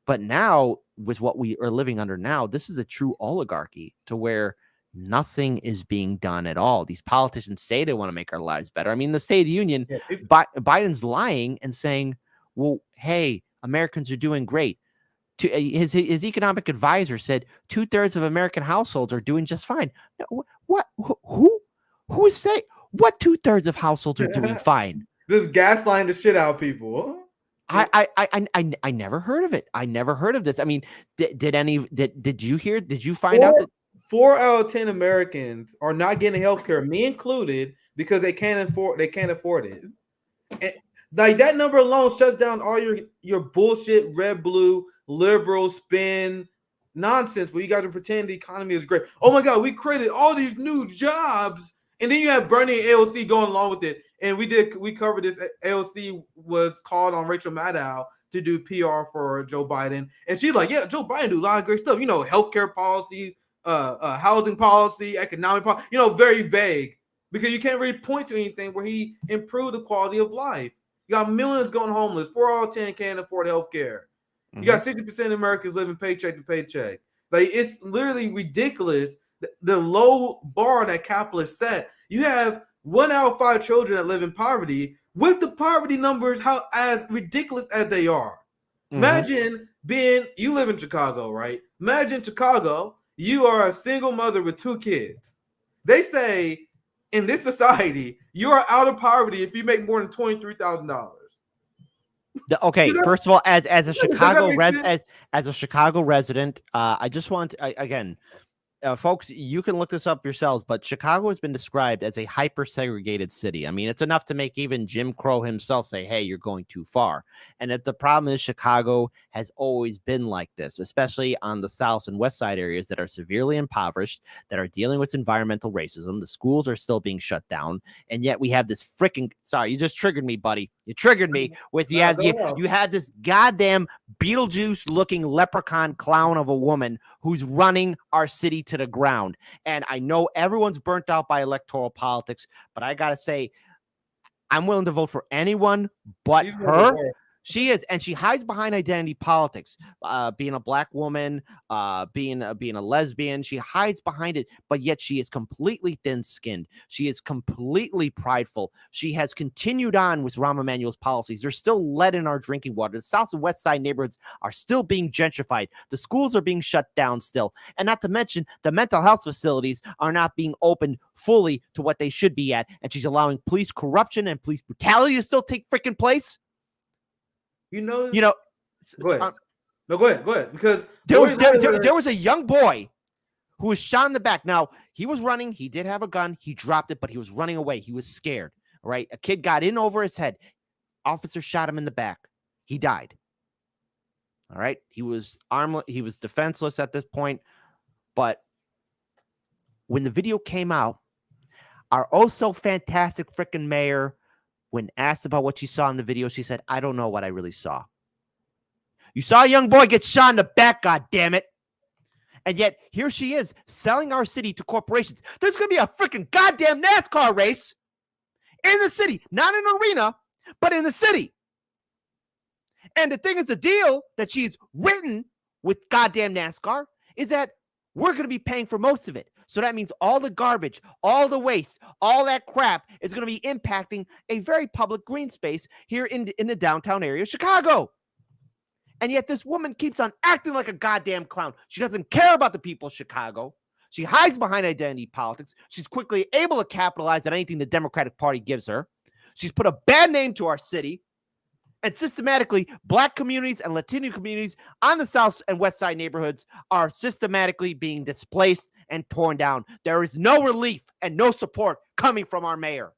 But now, with what we are living under now, this is a true oligarchy to where nothing is being done at all. These politicians say they want to make our lives better. I mean, the State of the Union, Biden's lying and saying, well, hey, Americans are doing great. His economic advisor said 2/3 of American households are doing just fine. What? Who is saying what? 2/3 of households are doing fine. Just gaslighting the shit out of people. I never heard of it. I never heard of this. I mean, did you hear? Did you find out that 4 out of 10 Americans are not getting health care, me included, because they can't afford it? And like that number alone shuts down all your bullshit red blue liberal spin nonsense where you guys are pretending the economy is great. Oh my God, we created all these new jobs, and then you have Bernie and AOC going along with it. And we covered this. AOC was called on Rachel Maddow to do PR for Joe Biden, and she's like, yeah, Joe Biden do a lot of great stuff. Healthcare policies, housing policy, economic policy. Very vague because you can't really point to anything where he improved the quality of life. You got millions going homeless. 4 out of 10 can't afford health care. You got 60% of Americans living paycheck to paycheck. Like, it's literally ridiculous. The low bar that capitalists set. You have 1 out of 5 children that live in poverty, with the poverty numbers as ridiculous as they are. Imagine you live in Chicago, right? Imagine Chicago, you are a single mother with 2 kids. They say in this society, you are out of poverty if you make more than $23,000. Okay, first of all, as a Chicago resident, I just want again, folks, you can look this up yourselves, but Chicago has been described as a hyper-segregated city. I mean, it's enough to make even Jim Crow himself say, hey, you're going too far. And that the problem is Chicago has always been like this, especially on the south and west side areas that are severely impoverished, that are dealing with environmental racism. The schools are still being shut down. And yet we have this freaking, sorry, you just triggered me, buddy. You triggered me with you had this goddamn Beetlejuice-looking leprechaun clown of a woman who's running our city to the ground. And I know everyone's burnt out by electoral politics, but I gotta say, I'm willing to vote for anyone but her. She is, and she hides behind identity politics, being a black woman, being a lesbian. She hides behind it, but yet she is completely thin-skinned. She is completely prideful. She has continued on with Rahm Emanuel's policies. There's still lead in our drinking water. The south and west side neighborhoods are still being gentrified. The schools are being shut down still, and not to mention the mental health facilities are not being opened fully to what they should be at. And she's allowing police corruption and police brutality to still take freaking place. Go ahead. Go ahead. Because there was a young boy who was shot in the back. Now, he was running. He did have a gun. He dropped it, but he was running away. He was scared. All right. A kid got in over his head. Officer shot him in the back. He died. All right. He was armed. He was defenseless at this point. But when the video came out, our oh so fantastic freaking mayor When asked about what she saw in the video, she said, I don't know what I really saw. You saw a young boy get shot in the back, God damn it. And yet here she is selling our city to corporations. There's going to be a freaking goddamn NASCAR race in the city, not in an arena, but in the city. And the thing is, the deal that she's written with goddamn NASCAR is that we're going to be paying for most of it. So that means all the garbage, all the waste, all that crap is going to be impacting a very public green space here in the downtown area of Chicago. And yet this woman keeps on acting like a goddamn clown. She doesn't care about the people of Chicago. She hides behind identity politics. She's quickly able to capitalize on anything the Democratic Party gives her. She's put a bad name to our city. And systematically, Black communities and Latino communities on the South and West Side neighborhoods are systematically being displaced and torn down. There is no relief and no support coming from our mayor.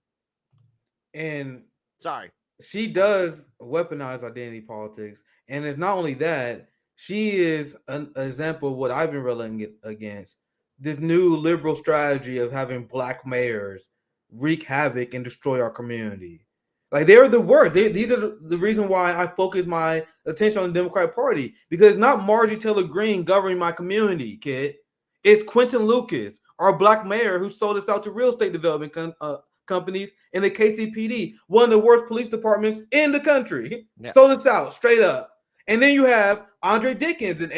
And sorry, she does weaponize identity politics. And it's not only that, she is an example of what I've been railing against. This new liberal strategy of having Black mayors wreak havoc and destroy our community. Like, they're the worst. These are the reason why I focus my attention on the Democratic Party, because it's not Marjorie Taylor Greene governing my community, kid. It's Quentin Lucas, our Black mayor, who sold us out to real estate development companies in the KCPD, one of the worst police departments in the country. Yeah. Sold us out straight up. And then you have Andre Dickens in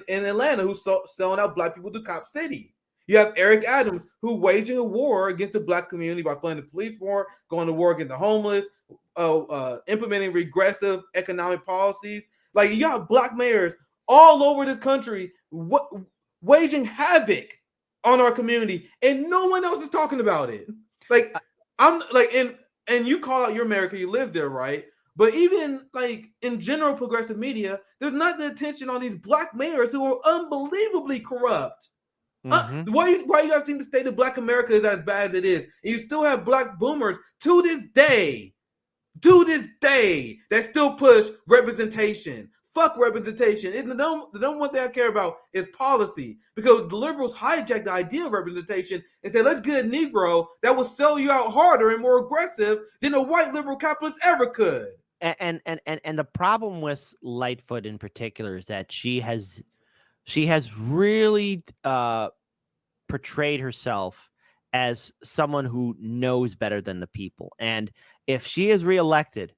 Atlanta, who's selling out Black people to Cop City. You have Eric Adams, who waging a war against the Black community by funding the police more, going to war against the homeless, implementing regressive economic policies. Like, you got Black mayors all over this country waging havoc on our community, and no one else is talking about it. Like, I'm like, and you call out your mayor because you live there, right? But even like in general progressive media, there's not the attention on these Black mayors who are unbelievably corrupt. Mm-hmm. Why you guys think the state of Black America is as bad as it is? And you still have Black boomers to this day that still push representation. Fuck representation. The number one thing I care about is policy, because the liberals hijacked the idea of representation and said, let's get a Negro that will sell you out harder and more aggressive than a white liberal capitalist ever could. And the problem with Lightfoot in particular is that she has really portrayed herself as someone who knows better than the people. And if she is reelected,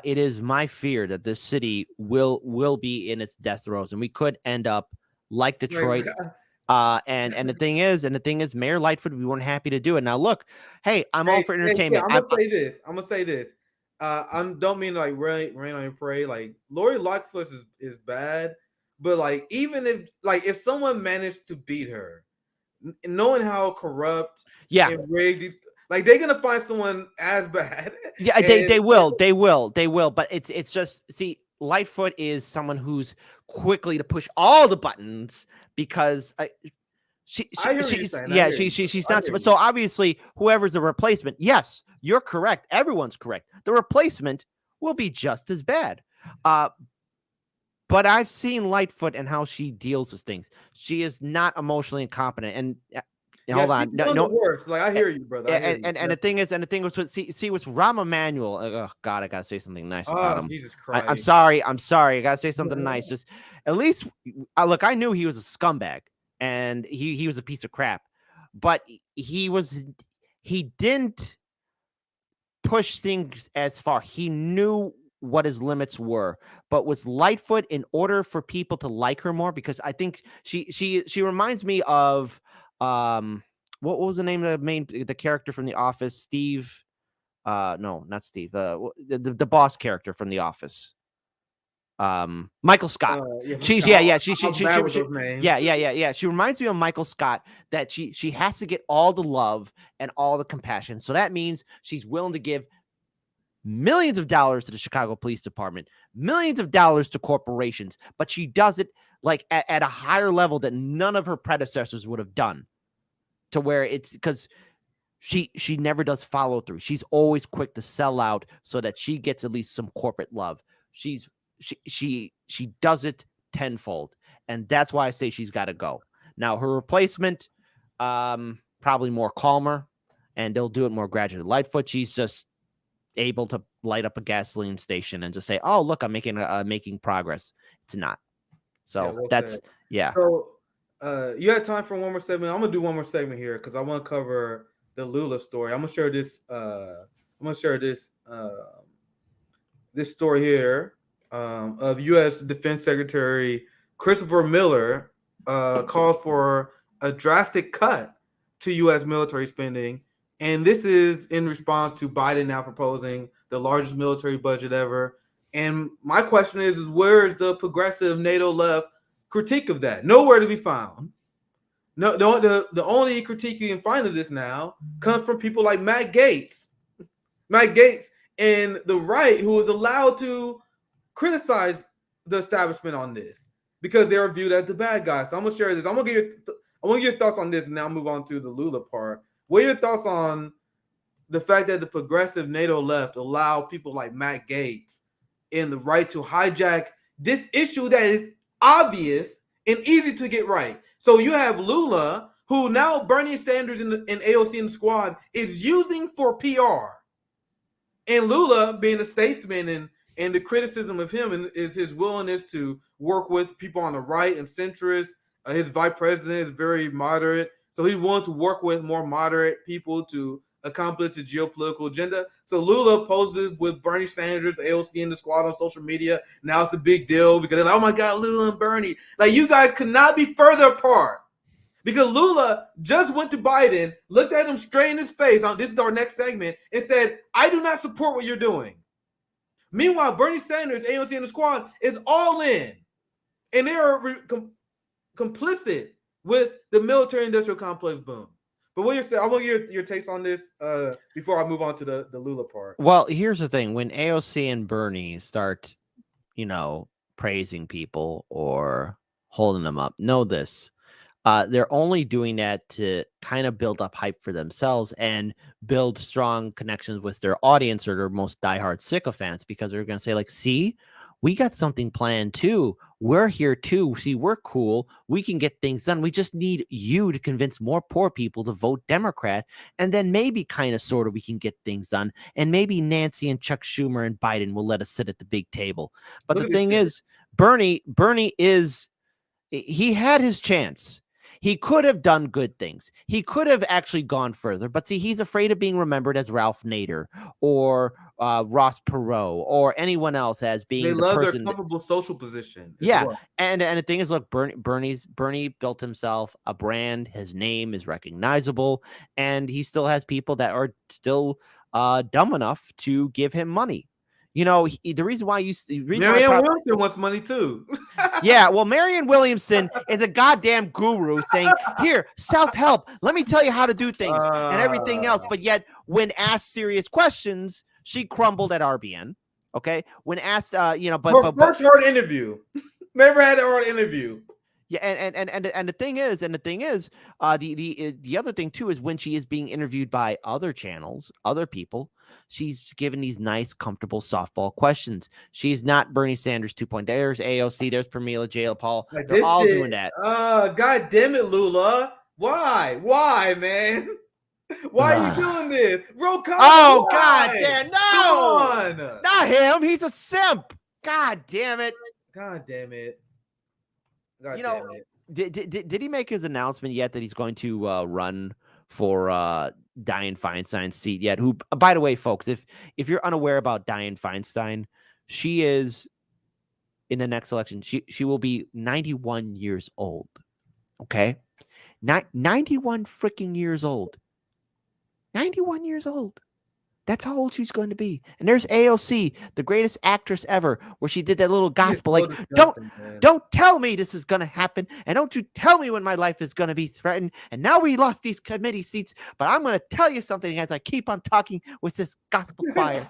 it is my fear that this city will be in its death throes, and we could end up like Detroit. And the thing is, Mayor Lightfoot, we weren't happy to do it. Now, look, hey, I'm all for entertainment. I'm gonna say this. I don't mean to like rain on your parade. Like, Lori Lightfoot is bad, but like, even if someone managed to beat her, knowing how corrupt, and rigged, like, they're gonna find someone as bad. Yeah, they will. But it's just, see, Lightfoot is someone who's quickly to push all the buttons because she's not. So obviously, whoever's the replacement, yes, you're correct. Everyone's correct. The replacement will be just as bad. But I've seen Lightfoot and how she deals with things. She is not emotionally incompetent. And hold on, no, worse. Like, I hear you, brother. And the thing was with Rahm Emanuel. Oh God, I gotta say something nice about him. Jesus Christ. I'm sorry. I gotta say something nice. Just at least, look, I knew he was a scumbag and he was a piece of crap, but he didn't push things as far. He knew what his limits were. But with Lightfoot, in order for people to like her more, because I think she reminds me of what was the name of the character from The Office? Steve? No, not Steve. The boss character from The Office. Michael Scott. She reminds me of Michael Scott, that she has to get all the love and all the compassion. So that means she's willing to give millions of dollars to the Chicago Police Department, millions of dollars to corporations, but she does it like at a higher level that none of her predecessors would have done, to where it's because she never does follow through. She's always quick to sell out so that she gets at least some corporate love. She does it tenfold, and that's why I say she's got to go. Now, her replacement, probably more calmer, and they'll do it more gradually. Lightfoot, she's just able to light up a gasoline station and just say, "Oh, look, I'm making progress." It's not. So well that's said. yeah. So you had time for one more segment. I'm gonna do one more segment here because I want to cover the Lula story. I'm gonna share this. This story here of U.S. Defense Secretary Christopher Miller called for a drastic cut to U.S. military spending, and this is in response to Biden now proposing the largest military budget ever. And my question is where is the progressive NATO left critique of that? Nowhere to be found. No, the only critique you can find of this now comes from people like Matt Gaetz. Matt Gaetz and the right, who is allowed to criticize the establishment on this because they are viewed as the bad guys. So I'm gonna share this. I want to get your thoughts on this, and now move on to the Lula part. What are your thoughts on the fact that the progressive NATO left allow people like Matt Gaetz and the right to hijack this issue that is obvious and easy to get right? So you have Lula, who now Bernie Sanders and AOC in the squad is using for PR. And Lula, being a statesman, and the criticism of him is his willingness to work with people on the right and centrist. His vice president is very moderate, so he wants to work with more moderate people to accomplish his geopolitical agenda. So Lula posted with Bernie Sanders, AOC in the squad on social media. Now it's a big deal because they're like, oh my God, Lula and Bernie. Like, you guys could not be further apart. Because Lula just went to Biden, looked at him straight in his face, this is our next segment, and said, I do not support what you're doing. Meanwhile, Bernie Sanders, AOC and the squad, is all in. And they are complicit with the military-industrial complex boom. But what you're saying, I want your takes on this before I move on to the Lula part. Well, here's the thing. When AOC and Bernie start, praising people or holding them up, know this. They're only doing that to kind of build up hype for themselves and build strong connections with their audience or their most diehard sycophants, because they're going to say, like, see, we got something planned too. We're here too. See, we're cool. We can get things done. We just need you to convince more poor people to vote Democrat. And then maybe kind of sort of we can get things done. And maybe Nancy and Chuck Schumer and Biden will let us sit at the big table. But the thing is, Bernie he had his chance. He could have done good things. He could have actually gone further. But see, he's afraid of being remembered as Ralph Nader or Ross Perot or anyone else as being they the love person their comfortable social position. Yeah. Well. And the thing is, look, Bernie built himself a brand. His name is recognizable. And he still has people that are still dumb enough to give him money. The reason why Marianne Williamson wants money too. Yeah, well, Marianne Williamson is a goddamn guru saying, here, self-help. Let me tell you how to do things and everything else. But yet, when asked serious questions, she crumbled at RBN. Okay, when asked, but first hard interview, never had a hard interview. Yeah, and the thing is, the other thing too is when she is being interviewed by other channels, other people, she's given these nice, comfortable softball questions. She's not Bernie Sanders 2.0. There's AOC, there's Pramila Jayapal. Like they're all doing that. God damn it, Lula! Why, man? Why are you doing this, bro? Oh, God damn! No, not him. He's a simp. God damn it! God damn it! Did he make his announcement yet that he's going to run for Dianne Feinstein's seat yet? Who, by the way, folks, if you're unaware about Dianne Feinstein, she is in the next election. She will be 91 years old. Okay, 91 freaking years old. 91 years old. That's how old she's going to be. And there's AOC, the greatest actress ever, where she did that little gospel like, don't tell me this is going to happen. And don't you tell me when my life is going to be threatened. And now we lost these committee seats, but I'm going to tell you something as I keep on talking with this gospel choir.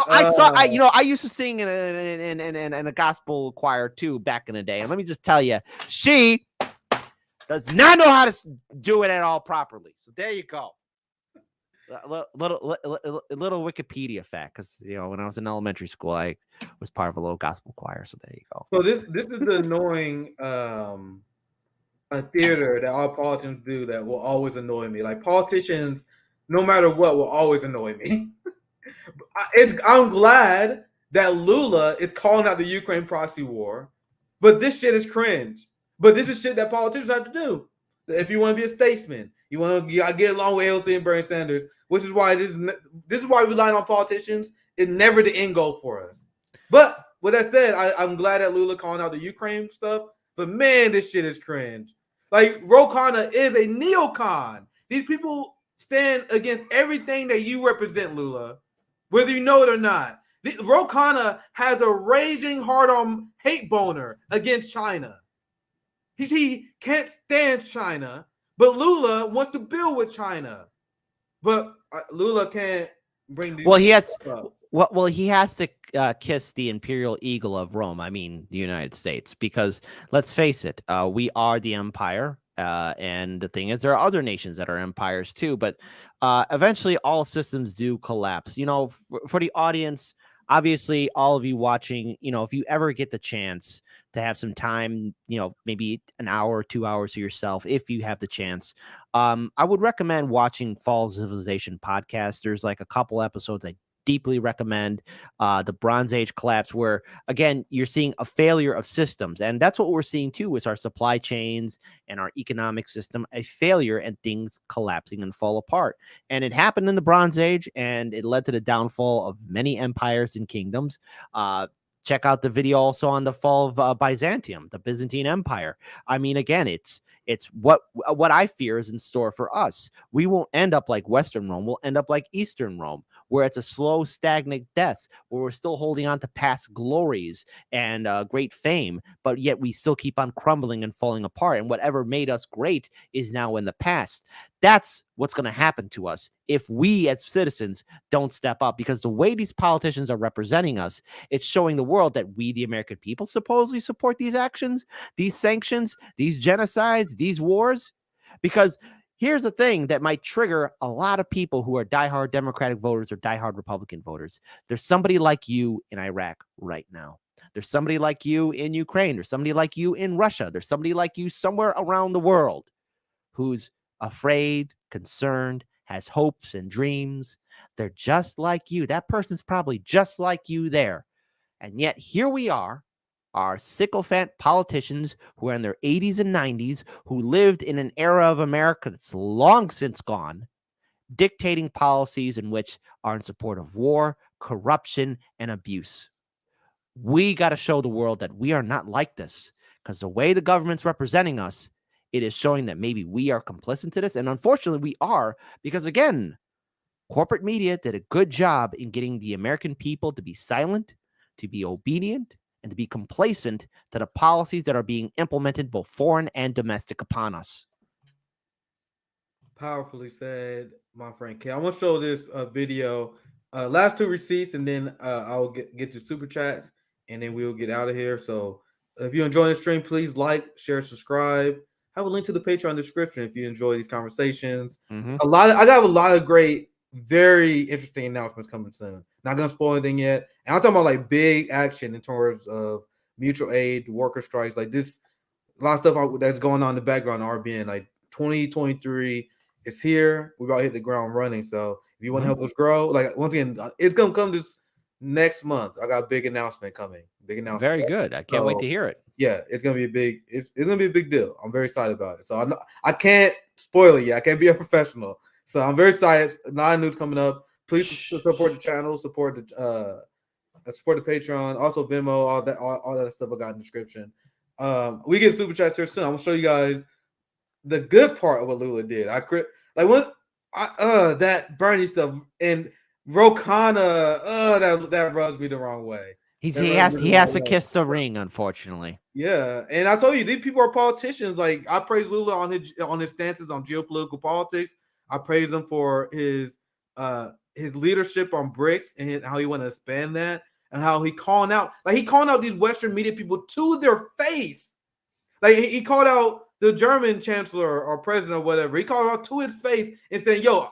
I used to sing in a gospel choir too back in the day. And let me just tell you, she does not know how to do it at all properly. So there you go. A little Wikipedia fact, because when I was in elementary school, I was part of a little gospel choir. So there you go. So this is the annoying a theater that all politicians do that will always annoy me. Like, politicians no matter what, will always annoy me. I'm glad that Lula is calling out the Ukraine proxy war, but this shit is cringe. But this is shit that politicians have to do. If you want to be a statesman, you gotta get along with AOC and Bernie Sanders, which is why this is why relying on politicians is never the end goal for us. But with that said, I'm glad that Lula calling out the Ukraine stuff. But man, this shit is cringe. Like Ro Khanna is a neocon. These people stand against everything that you represent, Lula, whether you know it or not. Ro Khanna has a raging hard-on hate boner against China. He can't stand China, but Lula wants to build with China. But Lula can't bring these. Well, he has. up. Well, he has to kiss the imperial eagle of Rome. I mean, the United States, because let's face it, we are the empire. And the thing is, there are other nations that are empires too. But eventually, all systems do collapse. You know, for the audience, obviously, all of you watching, you know, if you ever get the chance to have some time, you know, maybe an hour or 2 hours to yourself, if you have the chance, I would recommend watching Fall of Civilization podcast. There's like a couple episodes I deeply recommend. The Bronze Age collapse, where again you're seeing a failure of systems, and that's what we're seeing too with our supply chains and our economic system, a failure and things collapsing and fall apart. And it happened in the Bronze Age, and it led to the downfall of many empires and kingdoms. Check out the video also on the fall of Byzantium, the Byzantine Empire. I mean, again, it's what I fear is in store for us. We won't end up like Western Rome. We'll end up like Eastern Rome, where it's a slow, stagnant death, where we're still holding on to past glories and great fame, but yet we still keep on crumbling and falling apart. And whatever made us great is now in the past. That's what's going to happen to us if we as citizens don't step up, because the way these politicians are representing us, it's showing the world that we, the American people, supposedly support these actions, these sanctions, these genocides, these wars. Because here's the thing that might trigger a lot of people who are diehard Democratic voters or diehard Republican voters. There's somebody like you in Iraq right now. There's somebody like you in Ukraine. There's somebody like you in Russia. There's somebody like you somewhere around the world who's afraid, concerned, has hopes and dreams. They're just like you. That person's probably just like you there. And yet here we are, our sycophant politicians who are in their 80s and 90s, who lived in an era of America that's long since gone, dictating policies in which are in support of war, corruption, and abuse. We got to show the world that we are not like this, because the way the government's representing us, it is showing that maybe we are complicit to this. And unfortunately, we are, because again, corporate media did a good job in getting the American people to be silent, to be obedient, and to be complacent to the policies that are being implemented, both foreign and domestic, upon us. Powerfully said, my friend K. I want to show this video. Last two receipts, and then I'll get to super chats, and then we'll get out of here. So if you enjoy the stream, please like, share, subscribe. I have a link to the Patreon description if you enjoy these conversations. Mm-hmm. I got a lot of great, very interesting announcements coming soon. Not gonna spoil anything yet. And I'm talking about like big action in terms of mutual aid, worker strikes, like this. A lot of stuff that's going on in the background. RBN, like 2023 is here. We're about to hit the ground running. So if you want to help us grow, like once again, it's gonna come this next month. I got a big announcement coming. Big announcement. Very good. I can't wait to hear it. Yeah, it's gonna be a big. It's gonna be a big deal. I'm very excited about it. So I can't spoil it yet. I can't be a professional. So I'm very excited. A lot of news coming up. Please support the channel. Support the Patreon. Also Venmo. All that stuff I got in the description. We get super chats here soon. I'm gonna show you guys the good part of what Lula did. That Bernie stuff and Ro Khanna. That rubs me the wrong way. He has to kiss the ring, unfortunately. Yeah, and I told you these people are politicians. Like I praise Lula on his stances on geopolitical politics. I praise him for his leadership on BRICS and how he want to expand that, and how he calling out these Western media people to their face. Like he called out the German chancellor or president or whatever. He called out to his face and saying, "Yo,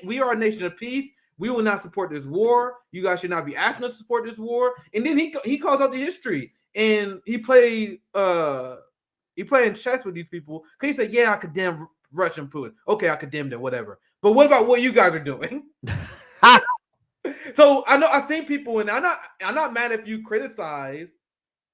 we are a nation of peace. We will not support this war. You guys should not be asking us to support this war." And then he calls out the history, and he played chess with these people. He said, "Yeah, I condemn Russian Putin. Okay, I condemned it, whatever. But what about what you guys are doing? So I know I've seen people, and I'm not mad if you criticize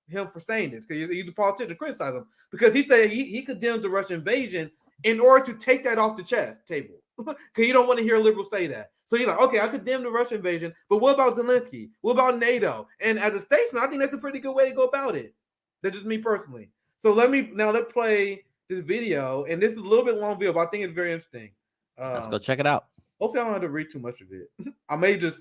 him for saying this, because he's a politician. Criticize him because he said he condemns the Russian invasion in order to take that off the chess table, because you don't want to hear liberals say that. So you're like, okay, I condemn the Russian invasion, but what about Zelensky? What about NATO? And as a statesman, I think that's a pretty good way to go about it. That's just me personally. So let's play this video, and this is a little bit long video, but I think it's very interesting. Let's go check it out. Hopefully I don't have to read too much of it. I may just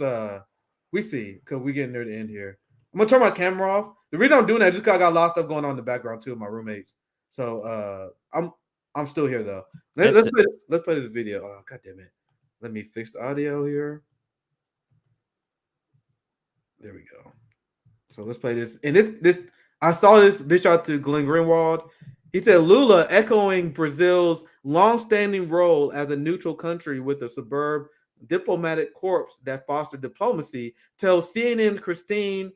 we see, because we're getting near the end here. I'm gonna turn my camera off. The reason I'm doing that is just because I got a lot of stuff going on in the background too with my roommates. So I'm still here though. Let's play this video. Oh, god damn it. Let me fix the audio here. There we go. So let's play this. And this I saw this bitch out to Glenn Greenwald. He said Lula, echoing Brazil's long-standing role as a neutral country with a suburb diplomatic corps that fostered diplomacy, tells CNN Christine,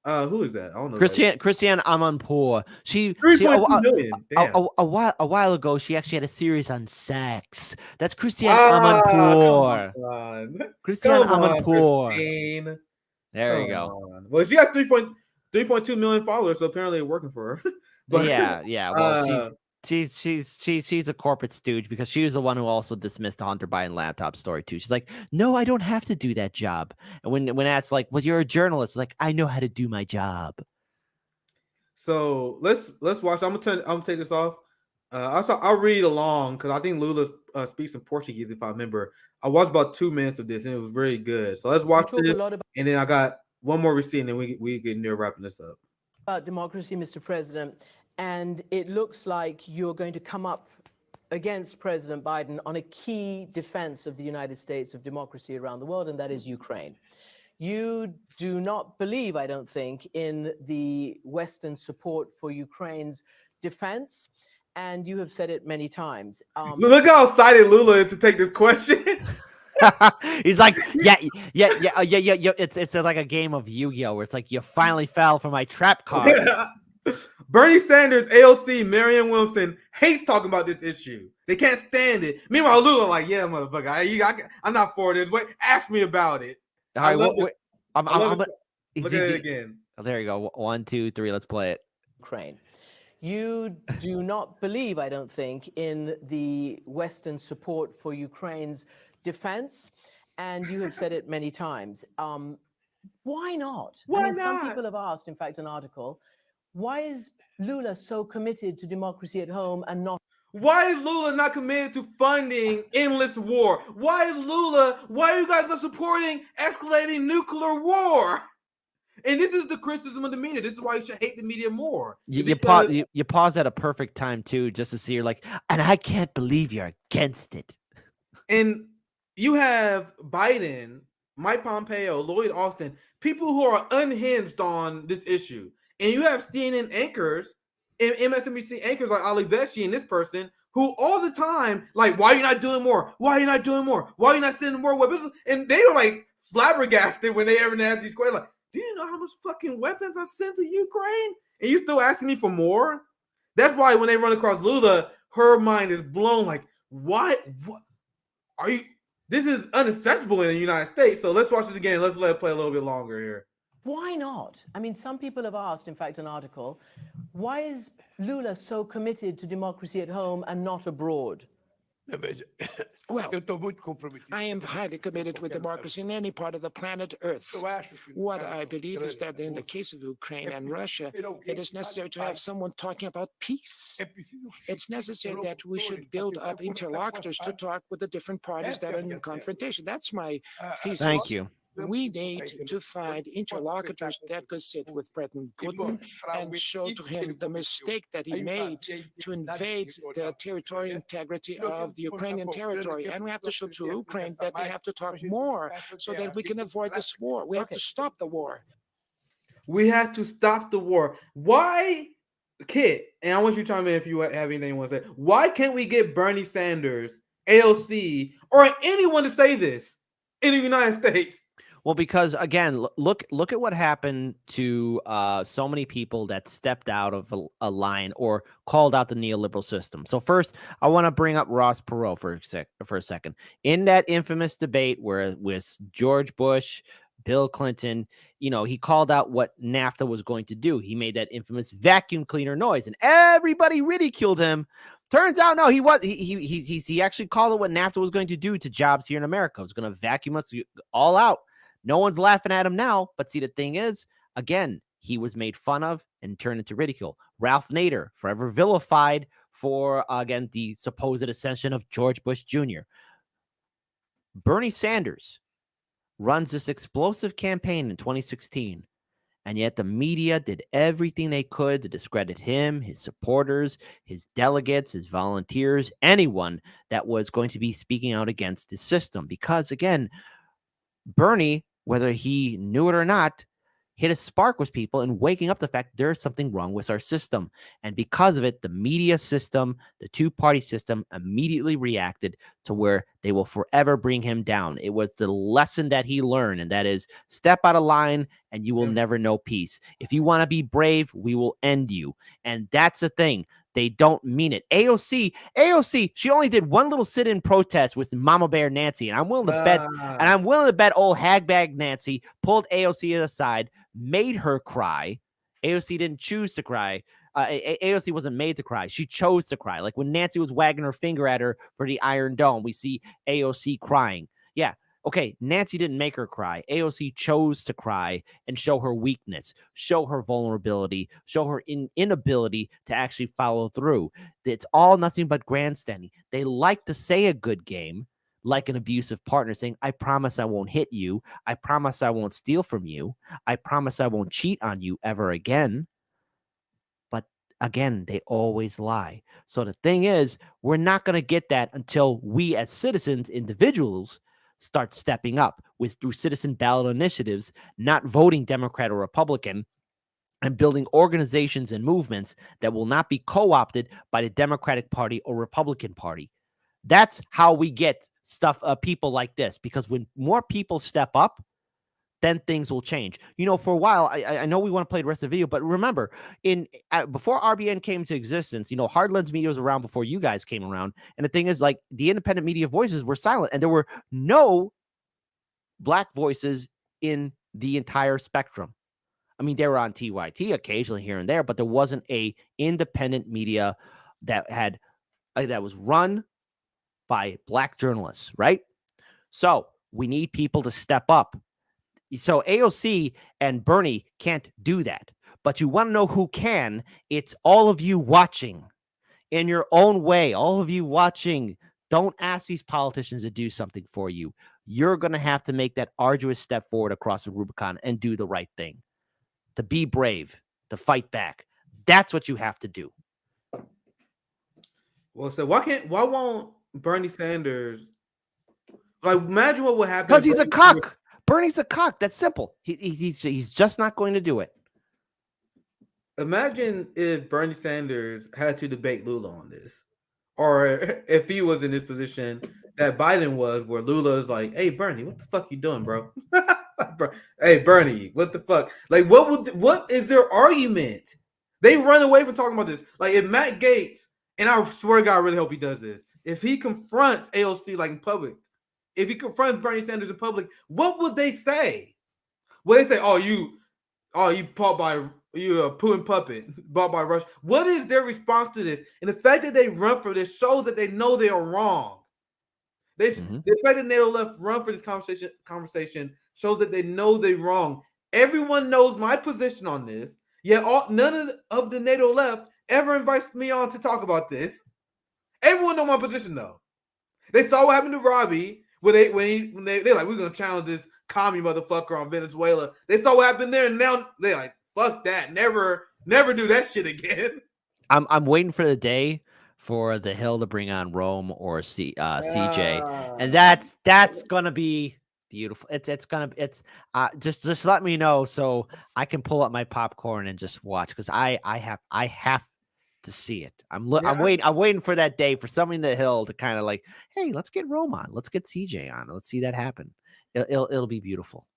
who is that? I don't know. Christiane Amanpour. She 3.2 million. A while ago, she actually had a series on sex. That's Christiane Amanpour. Christiane Amanpour. Christine. There you go. Well, she got 3.2 million followers, so apparently it's working for her. But yeah. Well, she's a corporate stooge, because she was the one who also dismissed the Hunter Biden laptop story too. She's like, no, I don't have to do that job. And when asked, like, well, you're a journalist, like, I know how to do my job. So let's watch. I'm gonna take this off. I'll read along, because I think Lula speaks in Portuguese, if I remember. I watched about 2 minutes of this, and it was really good. So let's watch it, and then I got one more receipt, and then we get near wrapping this up. About democracy, Mr. President, and it looks like you're going to come up against President Biden on a key defense of the United States of democracy around the world, and that is Ukraine. You do not believe, I don't think, in the Western support for Ukraine's defense, and you have said it many times. Look how excited Lula is to take this question. He's like, yeah. It's like a game of Yu-Gi-Oh, where it's like, you finally fell for my trap card. Bernie Sanders, AOC, Marianne Wilson hates talking about this issue. They can't stand it. Meanwhile, Lula like, yeah, motherfucker, I'm not for this. Wait, ask me about it. All right, look at it again. Oh, there you go. 1, 2, 3. Let's play it. Ukraine. You do not believe, I don't think, in the Western support for Ukraine's defense, and you have said it many times. Why not? Why not? Some people have asked, in fact, an article, why is Lula so committed to democracy at home and not? Why is Lula not committed to funding endless war? Why are you guys not supporting escalating nuclear war? And this is the criticism of the media. This is why you should hate the media more. You pause at a perfect time too, just to see you're like, and I can't believe you're against it. And you have Biden, Mike Pompeo, Lloyd Austin, people who are unhinged on this issue. And you have CNN anchors and MSNBC anchors like Ali Vecchi and this person who all the time, like, why are you not doing more? Why are you not doing more? Why are you not sending more weapons? And they were like flabbergasted when they ever asked these questions. Like, do you know how much fucking weapons I sent to Ukraine? And you still asking me for more? That's why when they run across Lula, her mind is blown. Like, what are you? This is unacceptable in the United States. So let's watch this again. Let's let it play a little bit longer here. Why not? I mean, some people have asked, in fact, an article, why is Lula so committed to democracy at home and not abroad? Well, I am highly committed with democracy in any part of the planet Earth. What I believe is that in the case of Ukraine and Russia, it is necessary to have someone talking about peace. It's necessary that we should build up interlocutors to talk with the different parties that are in confrontation. That's my thesis. Thank you. We need to find interlocutors that could sit with President Putin and show to him the mistake that he made to invade the territorial integrity of the Ukrainian territory. And we have to show to Ukraine that they have to talk more so that we can avoid this war. We have to stop the war. We have to stop the war. Why, Kit, and I want you to chime in if you have anything you want to say. Why can't we get Bernie Sanders, AOC, or anyone to say this in the United States? Well, because again, look at what happened to so many people that stepped out of a line or called out the neoliberal system. So first, I want to bring up Ross Perot for a second. In that infamous debate where with George Bush, Bill Clinton, he called out what NAFTA was going to do. He made that infamous vacuum cleaner noise, and everybody ridiculed him. Turns out, no, he actually called it what NAFTA was going to do to jobs here in America. It was going to vacuum us all out. No one's laughing at him now, but see, the thing is, again, he was made fun of and turned into ridicule. Ralph Nader, forever vilified for, again, the supposed ascension of George Bush Jr. Bernie Sanders runs this explosive campaign in 2016, and yet the media did everything they could to discredit him, his supporters, his delegates, his volunteers, anyone that was going to be speaking out against the system. Because, again, Bernie, whether he knew it or not, hit a spark with people and waking up the fact there's something wrong with our system. And because of it, the media system, the two-party system immediately reacted to where they will forever bring him down. It was the lesson that he learned, and that is step out of line and you will never know peace. If you want to be brave, we will end you. And that's the thing. They don't mean it. AOC, she only did one little sit-in protest with Mama Bear Nancy, and I'm willing to bet old hagbag Nancy pulled AOC aside, made her cry. AOC didn't choose to cry. AOC wasn't made to cry. She chose to cry. Like when Nancy was wagging her finger at her for the Iron Dome, we see AOC crying. Yeah. Okay, Nancy didn't make her cry. AOC chose to cry and show her weakness, show her vulnerability, show her inability to actually follow through. It's all nothing but grandstanding. They like to say a good game, like an abusive partner, saying, I promise I won't hit you. I promise I won't steal from you. I promise I won't cheat on you ever again. But again, they always lie. So the thing is, we're not going to get that until we as citizens, individuals, start stepping up through citizen ballot initiatives, not voting Democrat or Republican, and building organizations and movements that will not be co-opted by the Democratic Party or Republican Party. That's how we get people like this, because when more people step up, then things will change. For a while, I know we want to play the rest of the video, but remember, before RBN came to existence, Hardlens Media was around before you guys came around. And the thing is, like, the independent media voices were silent, and there were no Black voices in the entire spectrum. I mean, they were on TYT occasionally here and there, but there wasn't a independent media that was run by Black journalists, right? So we need people to step up. So AOC and Bernie can't do that. But you want to know who can? It's all of you watching in your own way. All of you watching. Don't ask these politicians to do something for you. You're going to have to make that arduous step forward across the Rubicon and do the right thing. To be brave, to fight back. That's what you have to do. Well, so why won't Bernie Sanders, like, imagine what would happen? Because he's a cuck. Bernie's a cuck. That's simple. He's just not going to do it. Imagine if Bernie Sanders had to debate Lula on this, or if he was in this position that Biden was, where Lula is like, "Hey, Bernie, what the fuck you doing, bro? Hey, Bernie, what the fuck? Like, what is their argument? They run away from talking about this. Like, if Matt Gaetz, and I swear to God, I really hope he does this. If he confronts AOC like in public, if he confronts Bernie Sanders in public, what would they say? Would they say, "Oh, you bought by a Putin puppet, bought by Russia"? What is their response to this? And the fact that they run for this shows that they know they are wrong. The fact that NATO left run for this conversation shows that they know they're wrong. Everyone knows my position on this. Yet none of the NATO left ever invites me on to talk about this. Everyone know my position though. They saw what happened to Robbie when they're like, we're gonna challenge this commie motherfucker on Venezuela. They saw what happened there, and now they're like, fuck that, never do that shit again. I'm waiting for the day for the Hill to bring on Rome or CJ, and that's gonna be beautiful. Just let me know so I can pull up my popcorn and just watch, because I have to see it. I'm waiting for that day for something the Hill to kind of like, hey, let's get Rome on, let's get CJ on, let's see that happen. It'll be beautiful.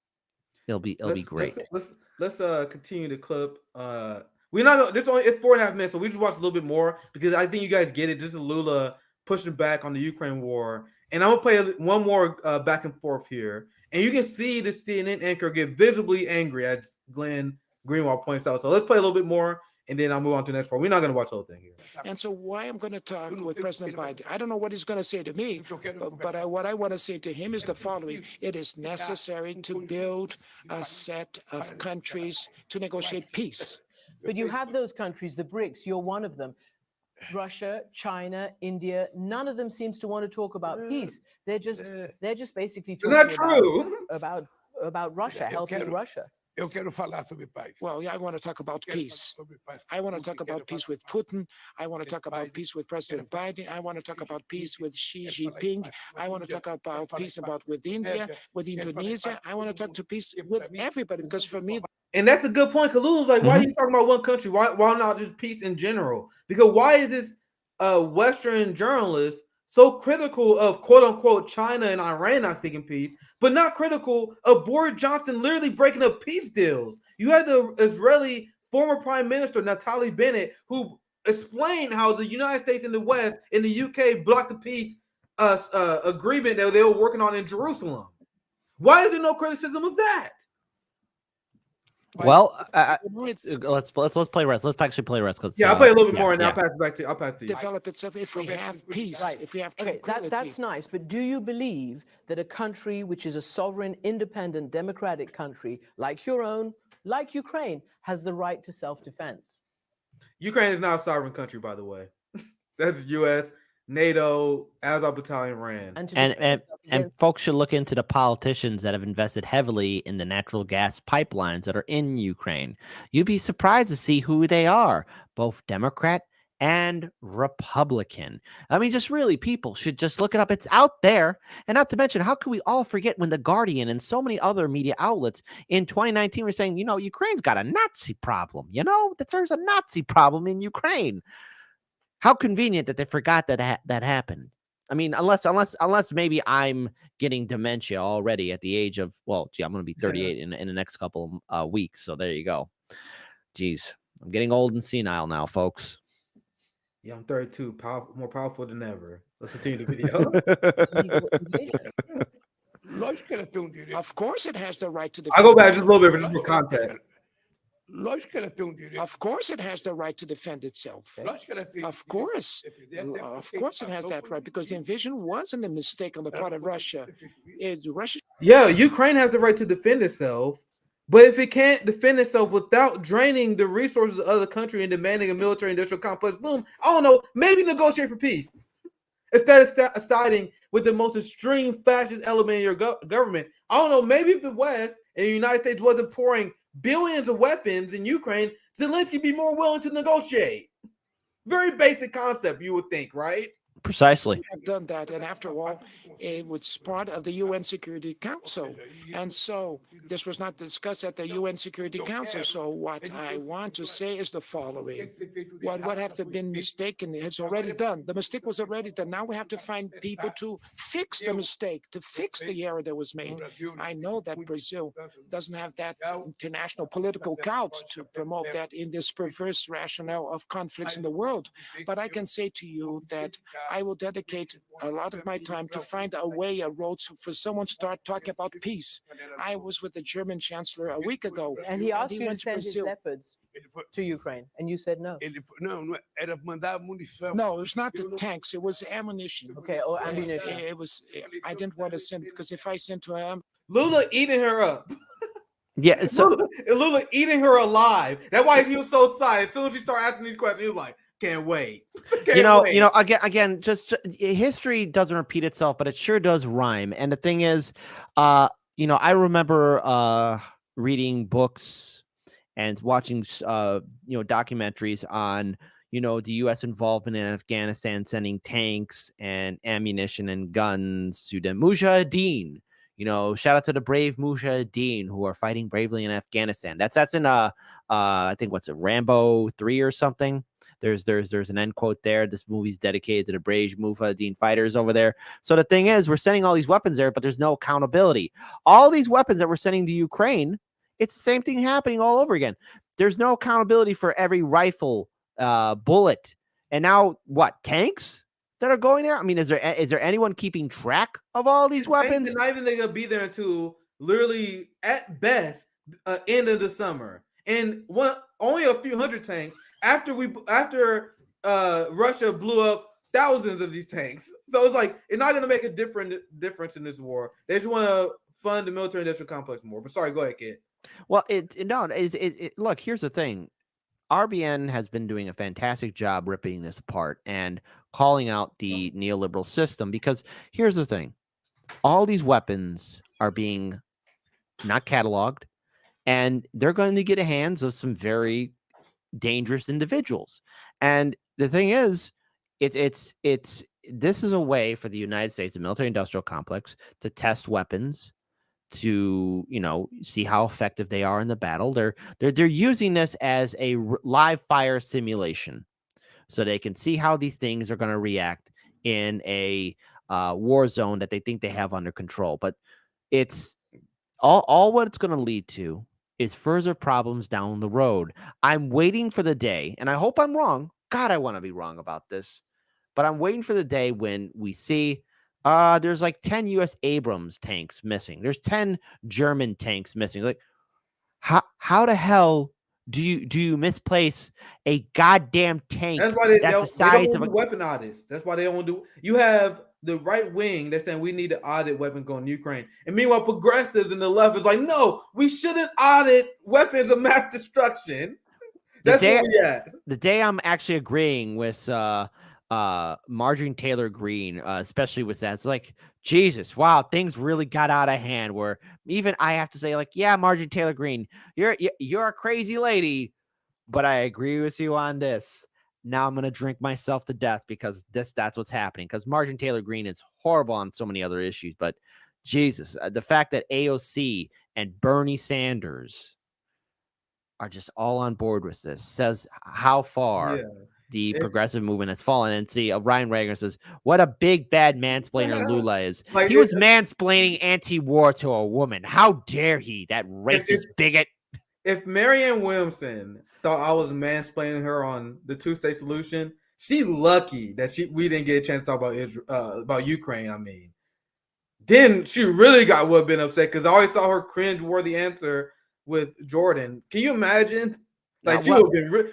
It'll be great. Let's continue the clip. We're not gonna, this only it's 4.5 minutes, so we just watch a little bit more because I think you guys get it. This is Lula pushing back on the Ukraine war, and I'm gonna play one more back and forth here, and you can see the CNN anchor get visibly angry as Glenn Greenwald points out. So let's play a little bit more, and then I'll move on to the next part. We're not gonna watch the whole thing here. And so why I'm going to talk with President Biden, I don't know what he's going to say to me, but what I want to say to him is the following. It is necessary to build a set of countries to negotiate peace. But you have those countries, the BRICS, you're one of them. Russia, China, India, none of them seems to want to talk about peace. They're just basically talking about Russia, helping Russia. Well, yeah, I want to talk about peace. I want to talk about peace with Putin. I want to talk about peace with President Biden. I want to talk about peace with Xi Jinping. I want to talk about peace with India, with Indonesia. I want to talk to peace with everybody because for me, and that's a good point. Because Lula's like, why are you talking about one country? Why not just peace in general? Because why is this Western journalist so critical of quote unquote China and Iran not seeking peace, but not critical of Boris Johnson literally breaking up peace deals? You had the Israeli former Prime Minister Naftali Bennett who explained how the United States and the West and the UK blocked the peace agreement that they were working on in Jerusalem. Why is there no criticism of that? Well, let's play rest. Let's actually play rest. I'll play a little bit more, and I'll pass it back to you. I'll pass it to you. Develop itself if we have peace, if we have tranquility. That's nice, but do you believe that a country which is a sovereign, independent, democratic country like your own, like Ukraine, has the right to self-defense? Ukraine is not a sovereign country, by the way. That's the U.S., NATO, Azov Battalion ran. And folks should look into the politicians that have invested heavily in the natural gas pipelines that are in Ukraine. You'd be surprised to see who they are, both Democrat and Republican. I mean, just really, people should just look it up. It's out there. And not to mention, how could we all forget when The Guardian and so many other media outlets in 2019 were saying, Ukraine's got a Nazi problem, that there's a Nazi problem in Ukraine. How convenient that they forgot that happened. I mean, unless maybe I'm getting dementia already at the age of, I'm going to be 38 in the next couple of weeks. So there you go. Jeez, I'm getting old and senile now, folks. Yeah, I'm 32, more powerful than ever. Let's continue the video. Of course it has the right to defend. I'll go back just a little bit for just more context. Of course it has the right to defend itself. Of course it has that right, because the invasion wasn't a mistake on the part of Russia. Ukraine has the right to defend itself, but if it can't defend itself without draining the resources of the other country and demanding a military-industrial complex, boom, I don't know, maybe negotiate for peace. Instead of siding with the most extreme fascist element in your government, I don't know, maybe if the West and the United States wasn't pouring billions of weapons in Ukraine, Zelensky be more willing to negotiate. Very basic concept, you would think, right? Precisely. We have done that, and after all, it was part of the UN Security Council, and so this was not discussed at the UN Security Council. So what I want to say is the following: what have been mistaken is already done. The mistake was already done. Now we have to find people to fix the mistake, to fix the error that was made. I know that Brazil doesn't have that international political clout to promote that in this perverse rationale of conflicts in the world, but I can say to you that I will dedicate a lot of my time to find a way, a road for someone to start talking about peace. I was with the German Chancellor a week ago. And he asked you to send his leopards to Ukraine, and you said no. No, it's not the tanks. It was ammunition. Okay, or ammunition. It was. I didn't want to send, because if I sent to him, Lula eating her up. Yeah, so Lula eating her alive. That's why he was so excited. As soon as she started asking these questions, he was like, "Can't wait." Again, just history doesn't repeat itself, but it sure does rhyme. And the thing is, I remember reading books and watching, documentaries on, the U.S. involvement in Afghanistan, sending tanks and ammunition and guns to the Mujahideen. Shout out to the brave Mujahideen who are fighting bravely in Afghanistan. That's in I think Rambo 3 or something. There's an end quote there. This movie's dedicated to the British Mujahideen fighters over there. So the thing is, we're sending all these weapons there, but there's no accountability. All these weapons that we're sending to Ukraine, it's the same thing happening all over again. There's no accountability for every rifle, bullet, and now what, tanks that are going there? I mean, is there anyone keeping track of all these weapons? They're not even gonna be there until literally at best end of the summer, and only a few hundred tanks after Russia blew up thousands of these tanks. So it's like it's not gonna make a difference in this war. They just want to fund the military industrial complex more. But sorry, go ahead, kid. Well, look, here's the thing. RBN has been doing a fantastic job ripping this apart and calling out the neoliberal system, because here's the thing. All these weapons are being not cataloged, and they're going to get the hands of some very dangerous individuals. And the thing is, this is a way for the United States, the military industrial complex, to test weapons, to see how effective they are in the battle. They're using this as a live fire simulation, so they can see how these things are going to react in a war zone that they think they have under control. But it's all what it's going to lead to is further problems down the road. I'm waiting for the day, and I hope I'm wrong. God, I want to be wrong about this, but I'm waiting for the day when we see there's like 10 U.S. Abrams tanks missing. There's 10 German tanks missing. Like, how the hell do you misplace a goddamn tank? That's why they that's don't the size of do weapon audits. That's why they don't do. You have the right wing that's saying we need to audit weapons going to Ukraine, and meanwhile, progressives in the left is like, no, we shouldn't audit weapons of mass destruction. That's where we at. The day I'm actually agreeing with Marjorie Taylor Greene, especially with that, it's like, Jesus, wow, things really got out of hand, where even I have to say, like, yeah, Marjorie Taylor Greene, you're a crazy lady, but I agree with you on this. Now I'm gonna drink myself to death because that's what's happening, because Marjorie Taylor Greene is horrible on so many other issues, but Jesus, the fact that AOC and Bernie Sanders are just all on board with this says how far the progressive movement has fallen. And see, Ryan Reagan says, what a big bad mansplainer Lula is. He was mansplaining anti-war to a woman. How dare he, that racist bigot. If Marianne Williamson thought I was mansplaining her on the two-state solution, she lucky that we didn't get a chance to talk about Ukraine. I mean, then she really would have been upset, because I always saw her cringe-worthy answer with Jordan. Can you imagine? Like, she would have been.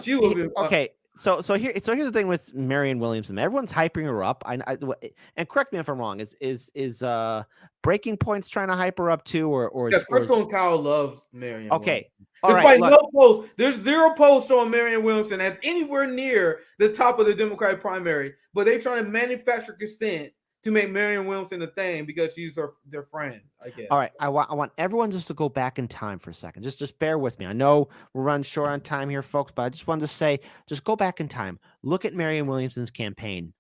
She would have been. Okay, so here's the thing with Marianne Williamson. Everyone's hyping her up. And correct me if I'm wrong. Is Breaking Point's trying to hype her up too, or Crystal and Kyle loves Marianne. Okay, all right. No post. There's zero posts showing Marianne Williamson that's anywhere near the top of the Democratic primary, but they're trying to manufacture consent to make Marianne Williamson a thing because she's their friend, I guess. All right, I want everyone just to go back in time for a second. Just bear with me. I know we're running short on time here, folks, but I just wanted to say, just go back in time. Look at Marianne Williamson's campaign.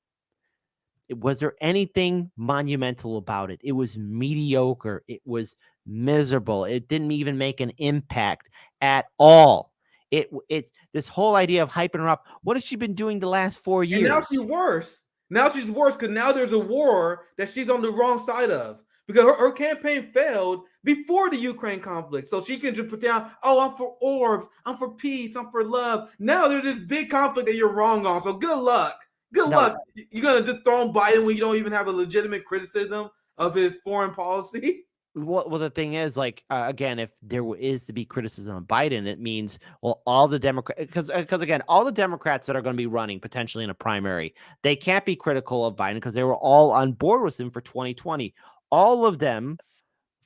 Was there anything monumental about it? It was mediocre. It was miserable. It didn't even make an impact at all. It's this whole idea of hyping her up. What has she been doing the last 4 years? And now she's worse. Now she's worse because now there's a war that she's on the wrong side of, because her campaign failed before the Ukraine conflict. So she can just put down, oh, I'm for orbs, I'm for peace, I'm for love. Now there's this big conflict that you're wrong on. So good luck. Good luck. You're going to dethrone Biden when you don't even have a legitimate criticism of his foreign policy? Well, the thing is, like, again, if there is to be criticism of Biden, it means, well, all the Democrats, because again, all the Democrats that are going to be running potentially in a primary, they can't be critical of Biden because they were all on board with him for 2020. All of them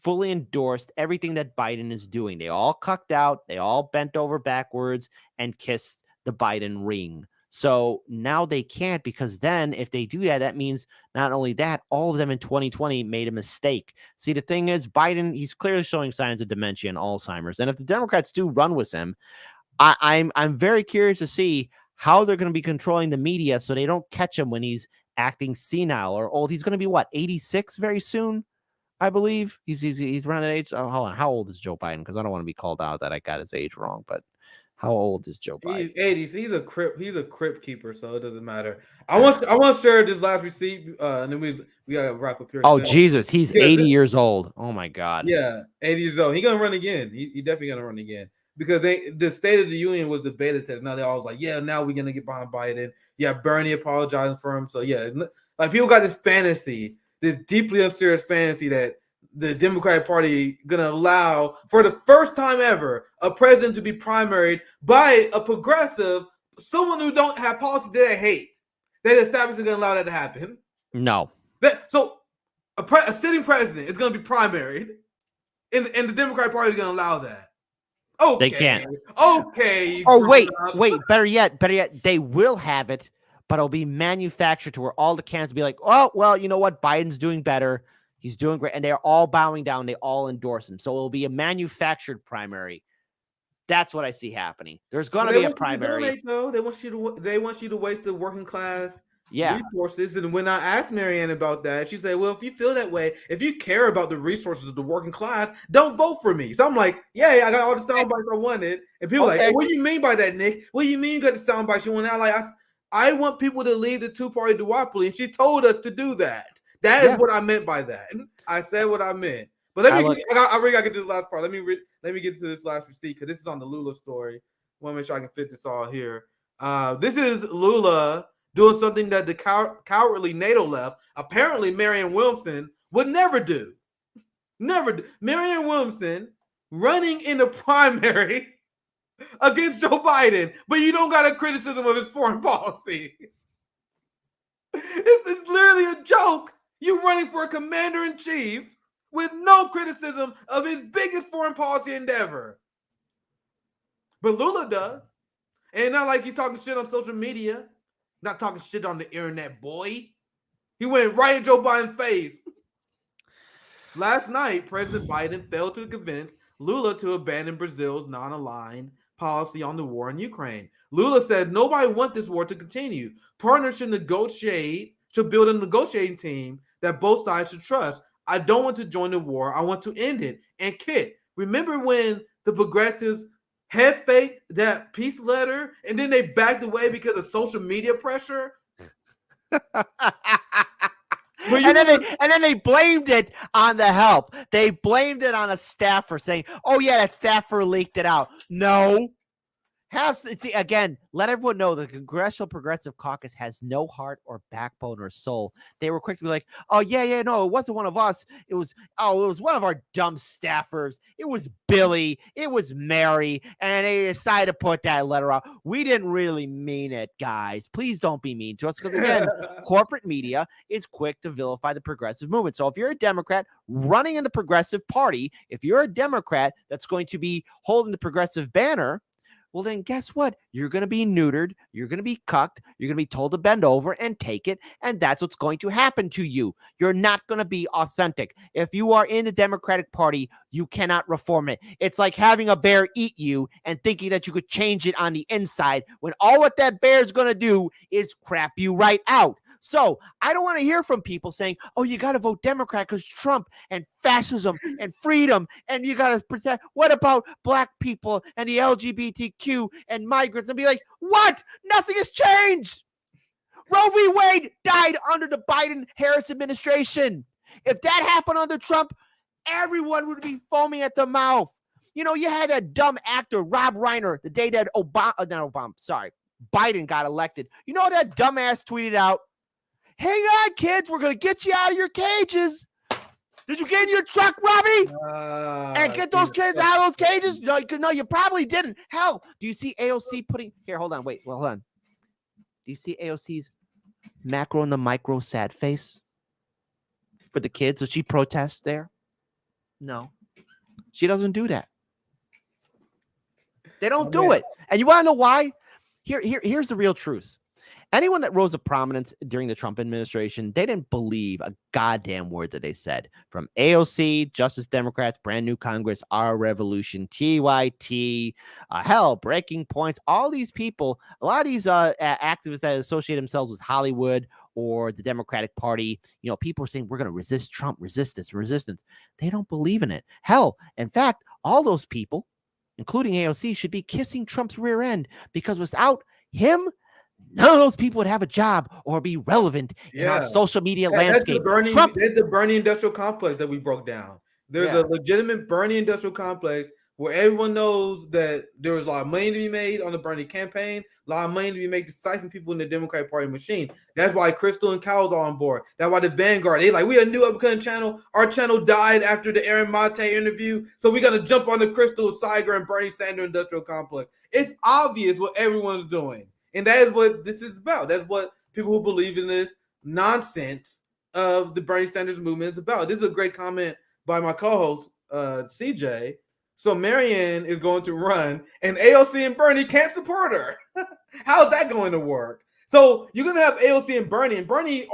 fully endorsed everything that Biden is doing. They all cucked out, they all bent over backwards and kissed the Biden ring. So now they can't, because then if they do that, that means not only that, all of them in 2020 made a mistake. See, the thing is, Biden, he's clearly showing signs of dementia and Alzheimer's. And if the Democrats do run with him, I'm very curious to see how they're going to be controlling the media so they don't catch him when he's acting senile or old. He's going to be, what, 86 very soon, I believe. He's around that age. Oh, hold on. How old is Joe Biden? Because I don't want to be called out that I got his age wrong, but How old is Joe Biden? He's 80. So he's a crip keeper, so it doesn't matter. I want to share this last receipt, and then we gotta wrap up here. Oh soon. Jesus, he's 80 years old. Oh my God. Yeah, 80 years old. He's gonna run again. He definitely gonna run again because the State of the Union was the beta test. Now they're all like, yeah, now we're gonna get behind Biden. Yeah, Bernie apologizing for him. So yeah, like people got this fantasy, this deeply unserious fantasy that the Democratic Party gonna allow for the first time ever a president to be primaried by a progressive, someone who don't have policy that they hate. That establishment gonna allow that to happen. No. So a sitting president is gonna be primaried, and the Democratic Party is gonna allow that. Okay, They can't. Okay. Oh wait. Better yet, they will have it, but it'll be manufactured to where all the candidates will be like, oh well, you know what? Biden's doing better. He's doing great, and they're all bowing down. They all endorse him. So it'll be a manufactured primary. That's what I see happening. There's going to be a primary. They want you to waste the working class resources. And when I asked Marianne about that, she said, "Well, if you feel that way, if you care about the resources of the working class, don't vote for me." So I'm like, "Yeah, I got all the sound bites I wanted." And people are like, "What do you mean by that, Nick? What do you mean you got the sound bites you want?" Now, like, I want people to leave the two-party duopoly, and she told us to do that. That is what I meant by that. I said what I meant. But I really gotta get to this last part. Let me get to this last receipt because this is on the Lula story. I want to make sure I can fit this all here. This is Lula doing something that the cowardly NATO left, apparently Marianne Williamson, would never do. Never do. Marianne Williamson running in the primary against Joe Biden, but you don't got a criticism of his foreign policy. It's literally a joke. You running for a commander-in-chief with no criticism of his biggest foreign policy endeavor. But Lula does. And not like he's talking shit on social media. Not talking shit on the internet, boy. He went right in Joe Biden's face. Last night, President Biden failed to convince Lula to abandon Brazil's non-aligned policy on the war in Ukraine. Lula said nobody wants this war to continue. Partners should build a negotiating team that both sides should trust. I don't want to join the war. I want to end it. And Kit, remember when the progressives head faked that peace letter and then they backed away because of social media pressure? And then they blamed it on the help. They blamed it on a staffer saying, "Oh yeah, that staffer leaked it out." No. Let everyone know the Congressional Progressive Caucus has no heart or backbone or soul. They were quick to be like, "Oh yeah, no, it wasn't one of us. It was one of our dumb staffers. It was Billy. It was Mary, and they decided to put that letter out. We didn't really mean it, guys. Please don't be mean to us." Because again, corporate media is quick to vilify the progressive movement. So if you're a Democrat running in the Progressive Party, if you're a Democrat that's going to be holding the progressive banner, well, then guess what? You're going to be neutered. You're going to be cucked. You're going to be told to bend over and take it. And that's what's going to happen to you. You're not going to be authentic. If you are in the Democratic Party, you cannot reform it. It's like having a bear eat you and thinking that you could change it on the inside when all what that bear is going to do is crap you right out. So I don't want to hear from people saying, "Oh, you got to vote Democrat because Trump and fascism and freedom, and you got to protect." What about black people and the LGBTQ and migrants? And be like, what? Nothing has changed. Roe v. Wade died under the Biden-Harris administration. If that happened under Trump, everyone would be foaming at the mouth. You know, you had a dumb actor, Rob Reiner, the day that Biden got elected. You know what that dumbass tweeted out? "Hang on, kids. We're going to get you out of your cages." Did you get in your truck, Robbie? And get those kids out of those cages? No, you probably didn't. Hell, do you see AOC putting... Here, hold on. Hold on. Do you see AOC's macro and the micro sad face for the kids? Does she protest there? No. She doesn't do that. They don't do it. And you want to know why? Here's the real truth. Anyone that rose to prominence during the Trump administration, they didn't believe a goddamn word that they said. From AOC, Justice Democrats, Brand New Congress, Our Revolution, TYT, Breaking Points, all these people, a lot of these activists that associate themselves with Hollywood or the Democratic Party, you know, people are saying, "We're going to resist Trump, resistance. They don't believe in it. Hell, in fact, all those people including AOC, should be kissing Trump's rear end, because without him, none of those people would have a job or be relevant in our social media landscape. That's the Bernie industrial complex that we broke down. There's a legitimate Bernie industrial complex where everyone knows that there was a lot of money to be made on the Bernie campaign, a lot of money to be made to siphon people in the Democratic Party machine. That's why Crystal and Kyle's are on board. That's why the Vanguard, they like, we a new upcoming channel. Our channel died after the Aaron Mate interview, so we got to jump on the Crystal, Saiger, and Bernie Sanders industrial complex. It's obvious what everyone's doing. And that is what this is about. That's what people who believe in this nonsense of the Bernie Sanders movement is about. This is a great comment by my co-host, CJ. So Marianne is going to run, and AOC and Bernie can't support her. How's that going to work? So you're going to have AOC and Bernie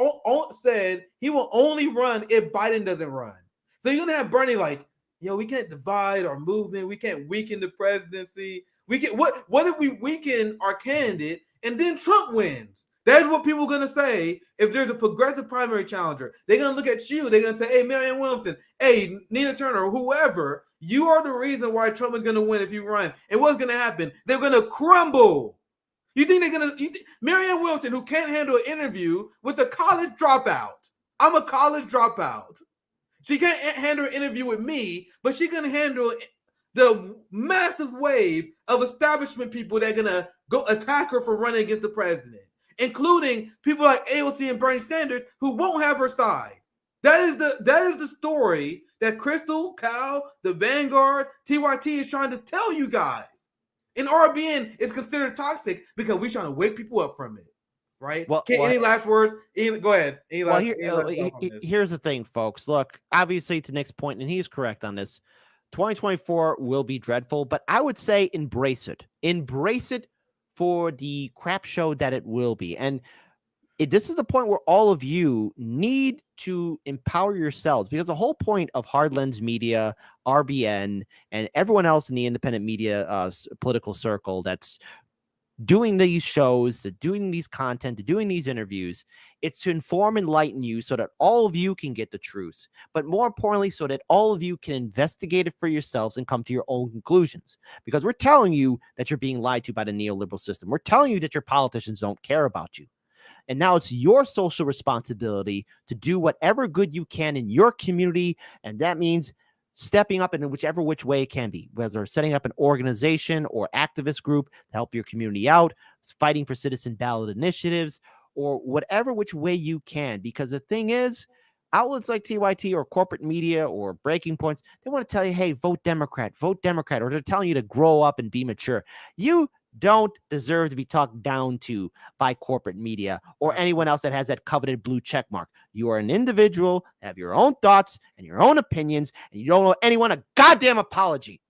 said he will only run if Biden doesn't run. So you're going to have Bernie like, yo, we can't divide our movement. We can't weaken the presidency. We can what if we weaken our candidate and then Trump wins? That's what people are going to say if there's a progressive primary challenger. They're going to look at you. They're going to say, hey, Marianne Williamson, hey, Nina Turner, whoever, you are the reason why Trump is going to win if you run. And what's going to happen? They're going to crumble. You think they're going to – Marianne Williamson, who can't handle an interview with a college dropout. I'm a college dropout. She can't handle an interview with me, but she can handle the massive wave of establishment people that are going to go attack her for running against the president, including people like AOC and Bernie Sanders who won't have her side. That is the story that Crystal, Cal, the Vanguard, TYT is trying to tell you guys. And RBN is considered toxic because we're trying to wake people up from it, right? Any last words? Go ahead. Here's the thing, folks. Look, obviously to Nick's point, and he's correct on this, 2024 will be dreadful, but I would say embrace it. Embrace it for the crap show that it will be. And this is the point where all of you need to empower yourselves, because the whole point of Hard Lens Media, RBN, and everyone else in the independent media political circle that's doing these shows, doing these content, doing these interviews, it's to inform and enlighten you so that all of you can get the truth. But more importantly, so that all of you can investigate it for yourselves and come to your own conclusions. Because we're telling you that you're being lied to by the neoliberal system. We're telling you that your politicians don't care about you. And now it's your social responsibility to do whatever good you can in your community. And that means stepping up in whichever which way it can be, whether setting up an organization or activist group to help your community out, fighting for citizen ballot initiatives, or whatever which way you can. Because the thing is, outlets like TYT or corporate media or Breaking Points, they want to tell you, hey, vote Democrat, or they're telling you to grow up and be mature. You don't deserve to be talked down to by corporate media or anyone else that has that coveted blue check mark. You are an individual, have your own thoughts and your own opinions, and you don't owe anyone a goddamn apology.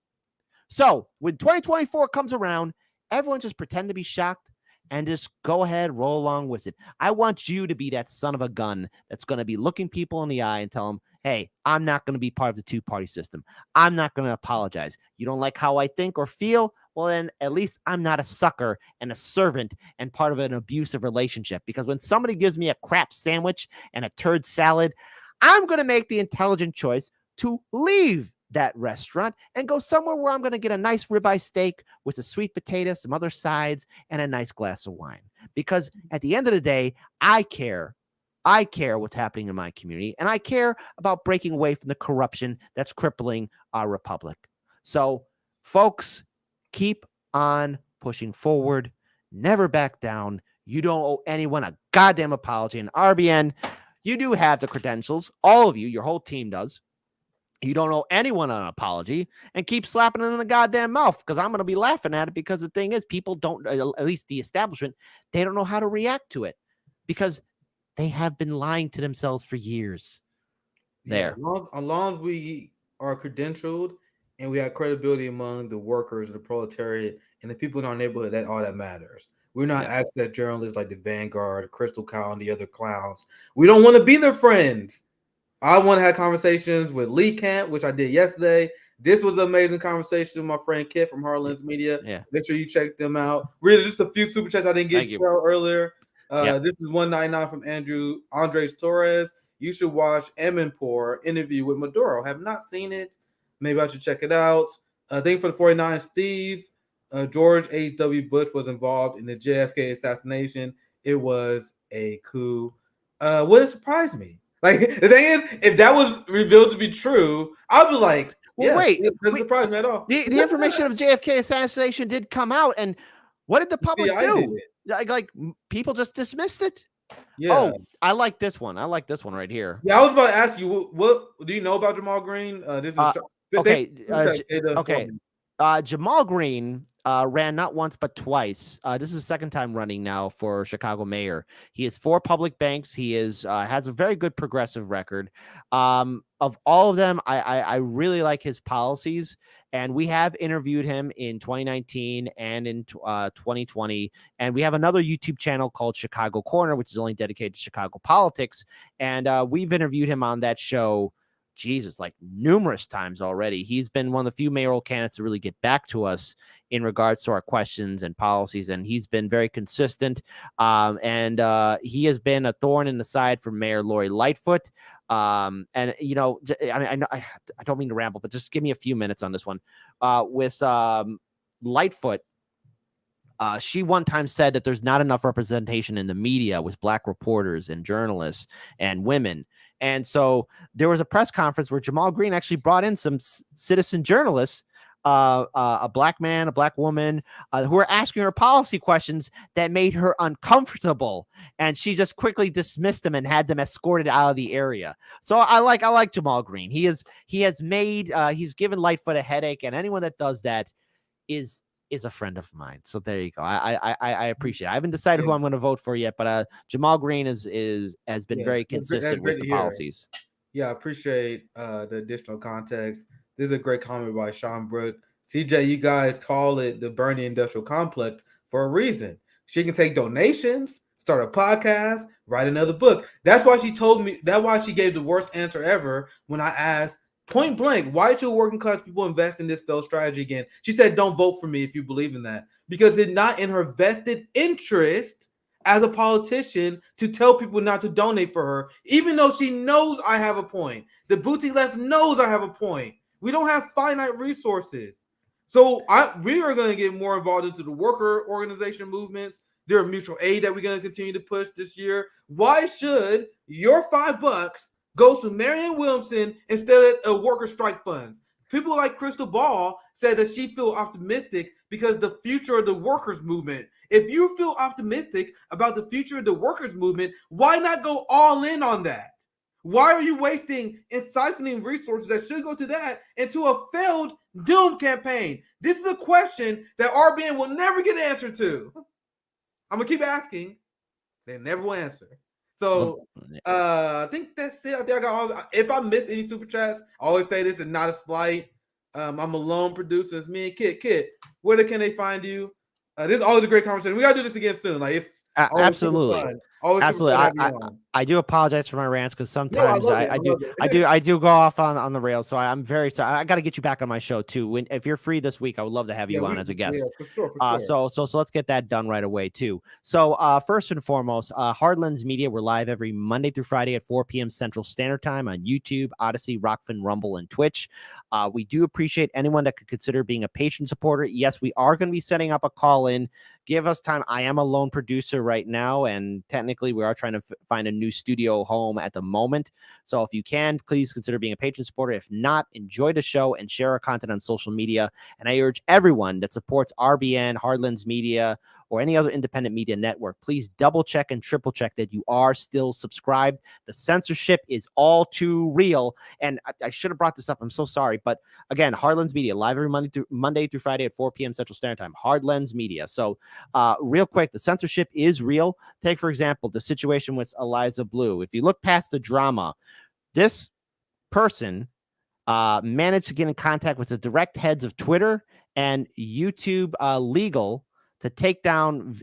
So when 2024 comes around, everyone just pretend to be shocked and just go ahead, roll along with it. I want you to be that son of a gun that's going to be looking people in the eye and tell them, hey, I'm not going to be part of the two-party system. I'm not going to apologize. You don't like how I think or feel? Well, then at least I'm not a sucker and a servant and part of an abusive relationship. Because when somebody gives me a crap sandwich and a turd salad, I'm going to make the intelligent choice to leave that restaurant and go somewhere where I'm going to get a nice ribeye steak with a sweet potato, some other sides, and a nice glass of wine. Because at the end of the day, I care what's happening in my community, and I care about breaking away from the corruption that's crippling our republic. So, folks, keep on pushing forward. Never back down. You don't owe anyone a goddamn apology. And RBN, you do have the credentials. All of you, your whole team does. You don't owe anyone an apology, and keep slapping it in the goddamn mouth, because I'm going to be laughing at it, because the thing is, people don't, at least the establishment, they don't know how to react to it, because they have been lying to themselves for years. There. Yeah, as long as we are credentialed and we have credibility among the workers, the proletariat, and the people in our neighborhood, that all that matters. We're not access journalists like the Vanguard, Crystal Cow, and the other clowns. We don't want to be their friends. I want to have conversations with Lee Camp, which I did yesterday. This was an amazing conversation with my friend Kit from Harlan's Media. Yeah. Make sure you check them out. Really, just a few super chats I didn't get to show earlier. This is 199 from Andres Torres. You should watch Eminpour interview with Maduro. Have not seen it. Maybe I should check it out. I think for the 49ers, Steve, George H.W. Bush was involved in the JFK assassination. It was a coup. Wouldn't surprise me. Like the thing is, if that was revealed to be true, I'd be like, Well, wait, it doesn't surprise me at all. The information of JFK assassination did come out, and what did the public do? Like people just dismissed it. Yeah. Oh, I like this one. I like this one right here. Yeah, I was about to ask you, what do you know about Jamal Green? This is okay. Jamal Green ran not once but twice. This is the second time running now for Chicago mayor. He is for public banks. He is has a very good progressive record. Of all of them, I really like his policies, and we have interviewed him in 2019 and in 2020. And we have another YouTube channel called Chicago Corner, which is only dedicated to Chicago politics. And we've interviewed him on that show, Jesus, like numerous times already. He's been one of the few mayoral candidates to really get back to us in regards to our questions and policies, and he's been very consistent. And he has been a thorn in the side for Mayor Lori Lightfoot. And you know, I don't mean to ramble, but just give me a few minutes on this one. With Lightfoot, she one time said that there's not enough representation in the media with Black reporters and journalists and women. And so there was a press conference where Jamal Green actually brought in some citizen journalists, a Black man, a Black woman, who were asking her policy questions that made her uncomfortable. And she just quickly dismissed them and had them escorted out of the area. So I like Jamal Green. He's given Lightfoot a headache, and anyone that does that is a friend of mine. So there you go. I appreciate it. I haven't decided who I'm going to vote for yet, but Jamal Green has been very consistent with the policies. Yeah, I appreciate the additional context. This is a great comment by Sean Brook. CJ, you guys call it the Bernie Industrial Complex for a reason. She can take donations, start a podcast, write another book. That's why she told me, that's why she gave the worst answer ever when I asked point blank, why should working class people invest in this failed strategy again? She said, don't vote for me if you believe in that. Because it's not in her vested interest as a politician to tell people not to donate for her, even though she knows I have a point. The boutique left knows I have a point. We don't have finite resources. So we are going to get more involved into the worker organization movements. There are mutual aid that we're going to continue to push this year. Why should your $5 go to Marianne Williamson instead of worker strike funds? People like Crystal Ball said that she feels optimistic because the future of the workers movement. If you feel optimistic about the future of the workers movement, why not go all in on that? Why are you wasting and siphoning resources that should go to that into a failed doom campaign? This is a question that RBN will never get an answer to. I'm going to keep asking. They never will answer. So I think that's it. I think I got all. If I miss any super chats, I always say this is not a slight. I'm a lone producer. It's me and Kit. Where can they find you? This is always a great conversation. We gotta do this again soon. Like it's absolutely. I do apologize for my rants because sometimes I do go off on the rails. So I'm very sorry. I got to get you back on my show too. If you're free this week, I would love to have you on as a guest. Yeah, for sure. So let's get that done right away too. So first and foremost, Hardlands Media, we're live every Monday through Friday at 4 p.m. Central Standard Time on YouTube, Odyssey, Rockfin, Rumble, and Twitch. We do appreciate anyone that could consider being a patron supporter. Yes, we are going to be setting up a call-in. Give us time. I am a lone producer right now, and technically we are trying to find a new studio home at the moment. So if you can, please consider being a patron supporter. If not, enjoy the show and share our content on social media. And I urge everyone that supports RBN, Hardlands Media, or any other independent media network, please double check and triple check that you are still subscribed. The censorship is all too real. And I should have brought this up. I'm so sorry. But again, Hardlands Media, live every Monday through Friday at 4 p.m. Central Standard Time. Hardlands Media. So real quick, the censorship is real. Take, for example, the situation with Eliza Blue. If you look past the drama, this person managed to get in contact with the direct heads of Twitter and YouTube legal to take down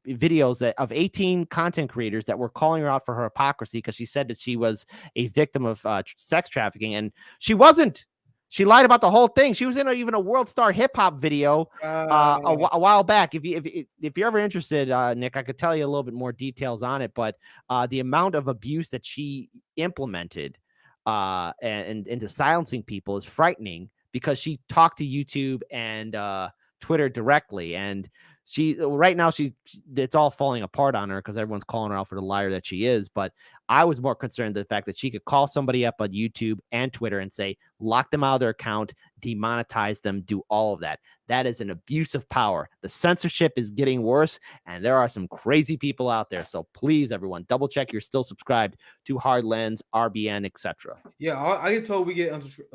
videos of 18 content creators that were calling her out for her hypocrisy because she said that she was a victim of sex trafficking, and she wasn't. She lied about the whole thing. She was in even a World Star Hip Hop video a while back. If you're ever interested, Nick, I could tell you a little bit more details on it. But the amount of abuse that she implemented and into silencing people is frightening, because she talked to YouTube and Twitter directly, and right now it's all falling apart on her because everyone's calling her out for the liar that she is. But I was more concerned the fact that she could call somebody up on YouTube and Twitter and say, lock them out of their account, demonetize them, do all of that. That is an abuse of power. The censorship is getting worse, and there are some crazy people out there. So please, everyone, double check you're still subscribed to Hard Lens, RBN, etc. Yeah, I get told we get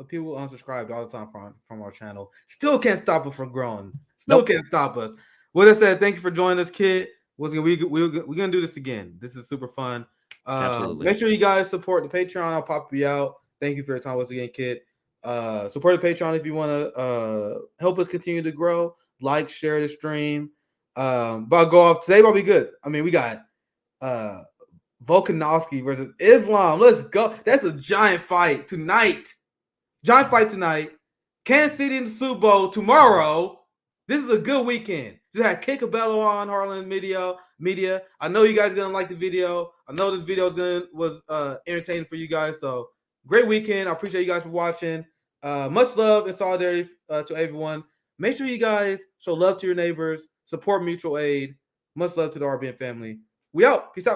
people unsubscribed all the time from our channel. Still can't stop us from growing. Still can't stop us. With that said, thank you for joining us, kid. We're gonna do this again. This is super fun. Absolutely. Make sure you guys support the Patreon. I'll pop you out. Thank you for your time once again, kid. Support the Patreon if you want to help us continue to grow. Like, share the stream. But go off today. Will be good. I mean, we got Volkanovski versus Islam. Let's go. That's a giant fight tonight. Kansas City in the Super Bowl tomorrow. This is a good weekend. Just had Kickabello on Harlan Media. I know you guys are gonna like the video. I know this video was entertaining for you guys. So great weekend. I appreciate you guys for watching. Much love and solidarity to everyone. Make sure you guys show love to your neighbors. Support mutual aid. Much love to the RBN family. We out. Peace out.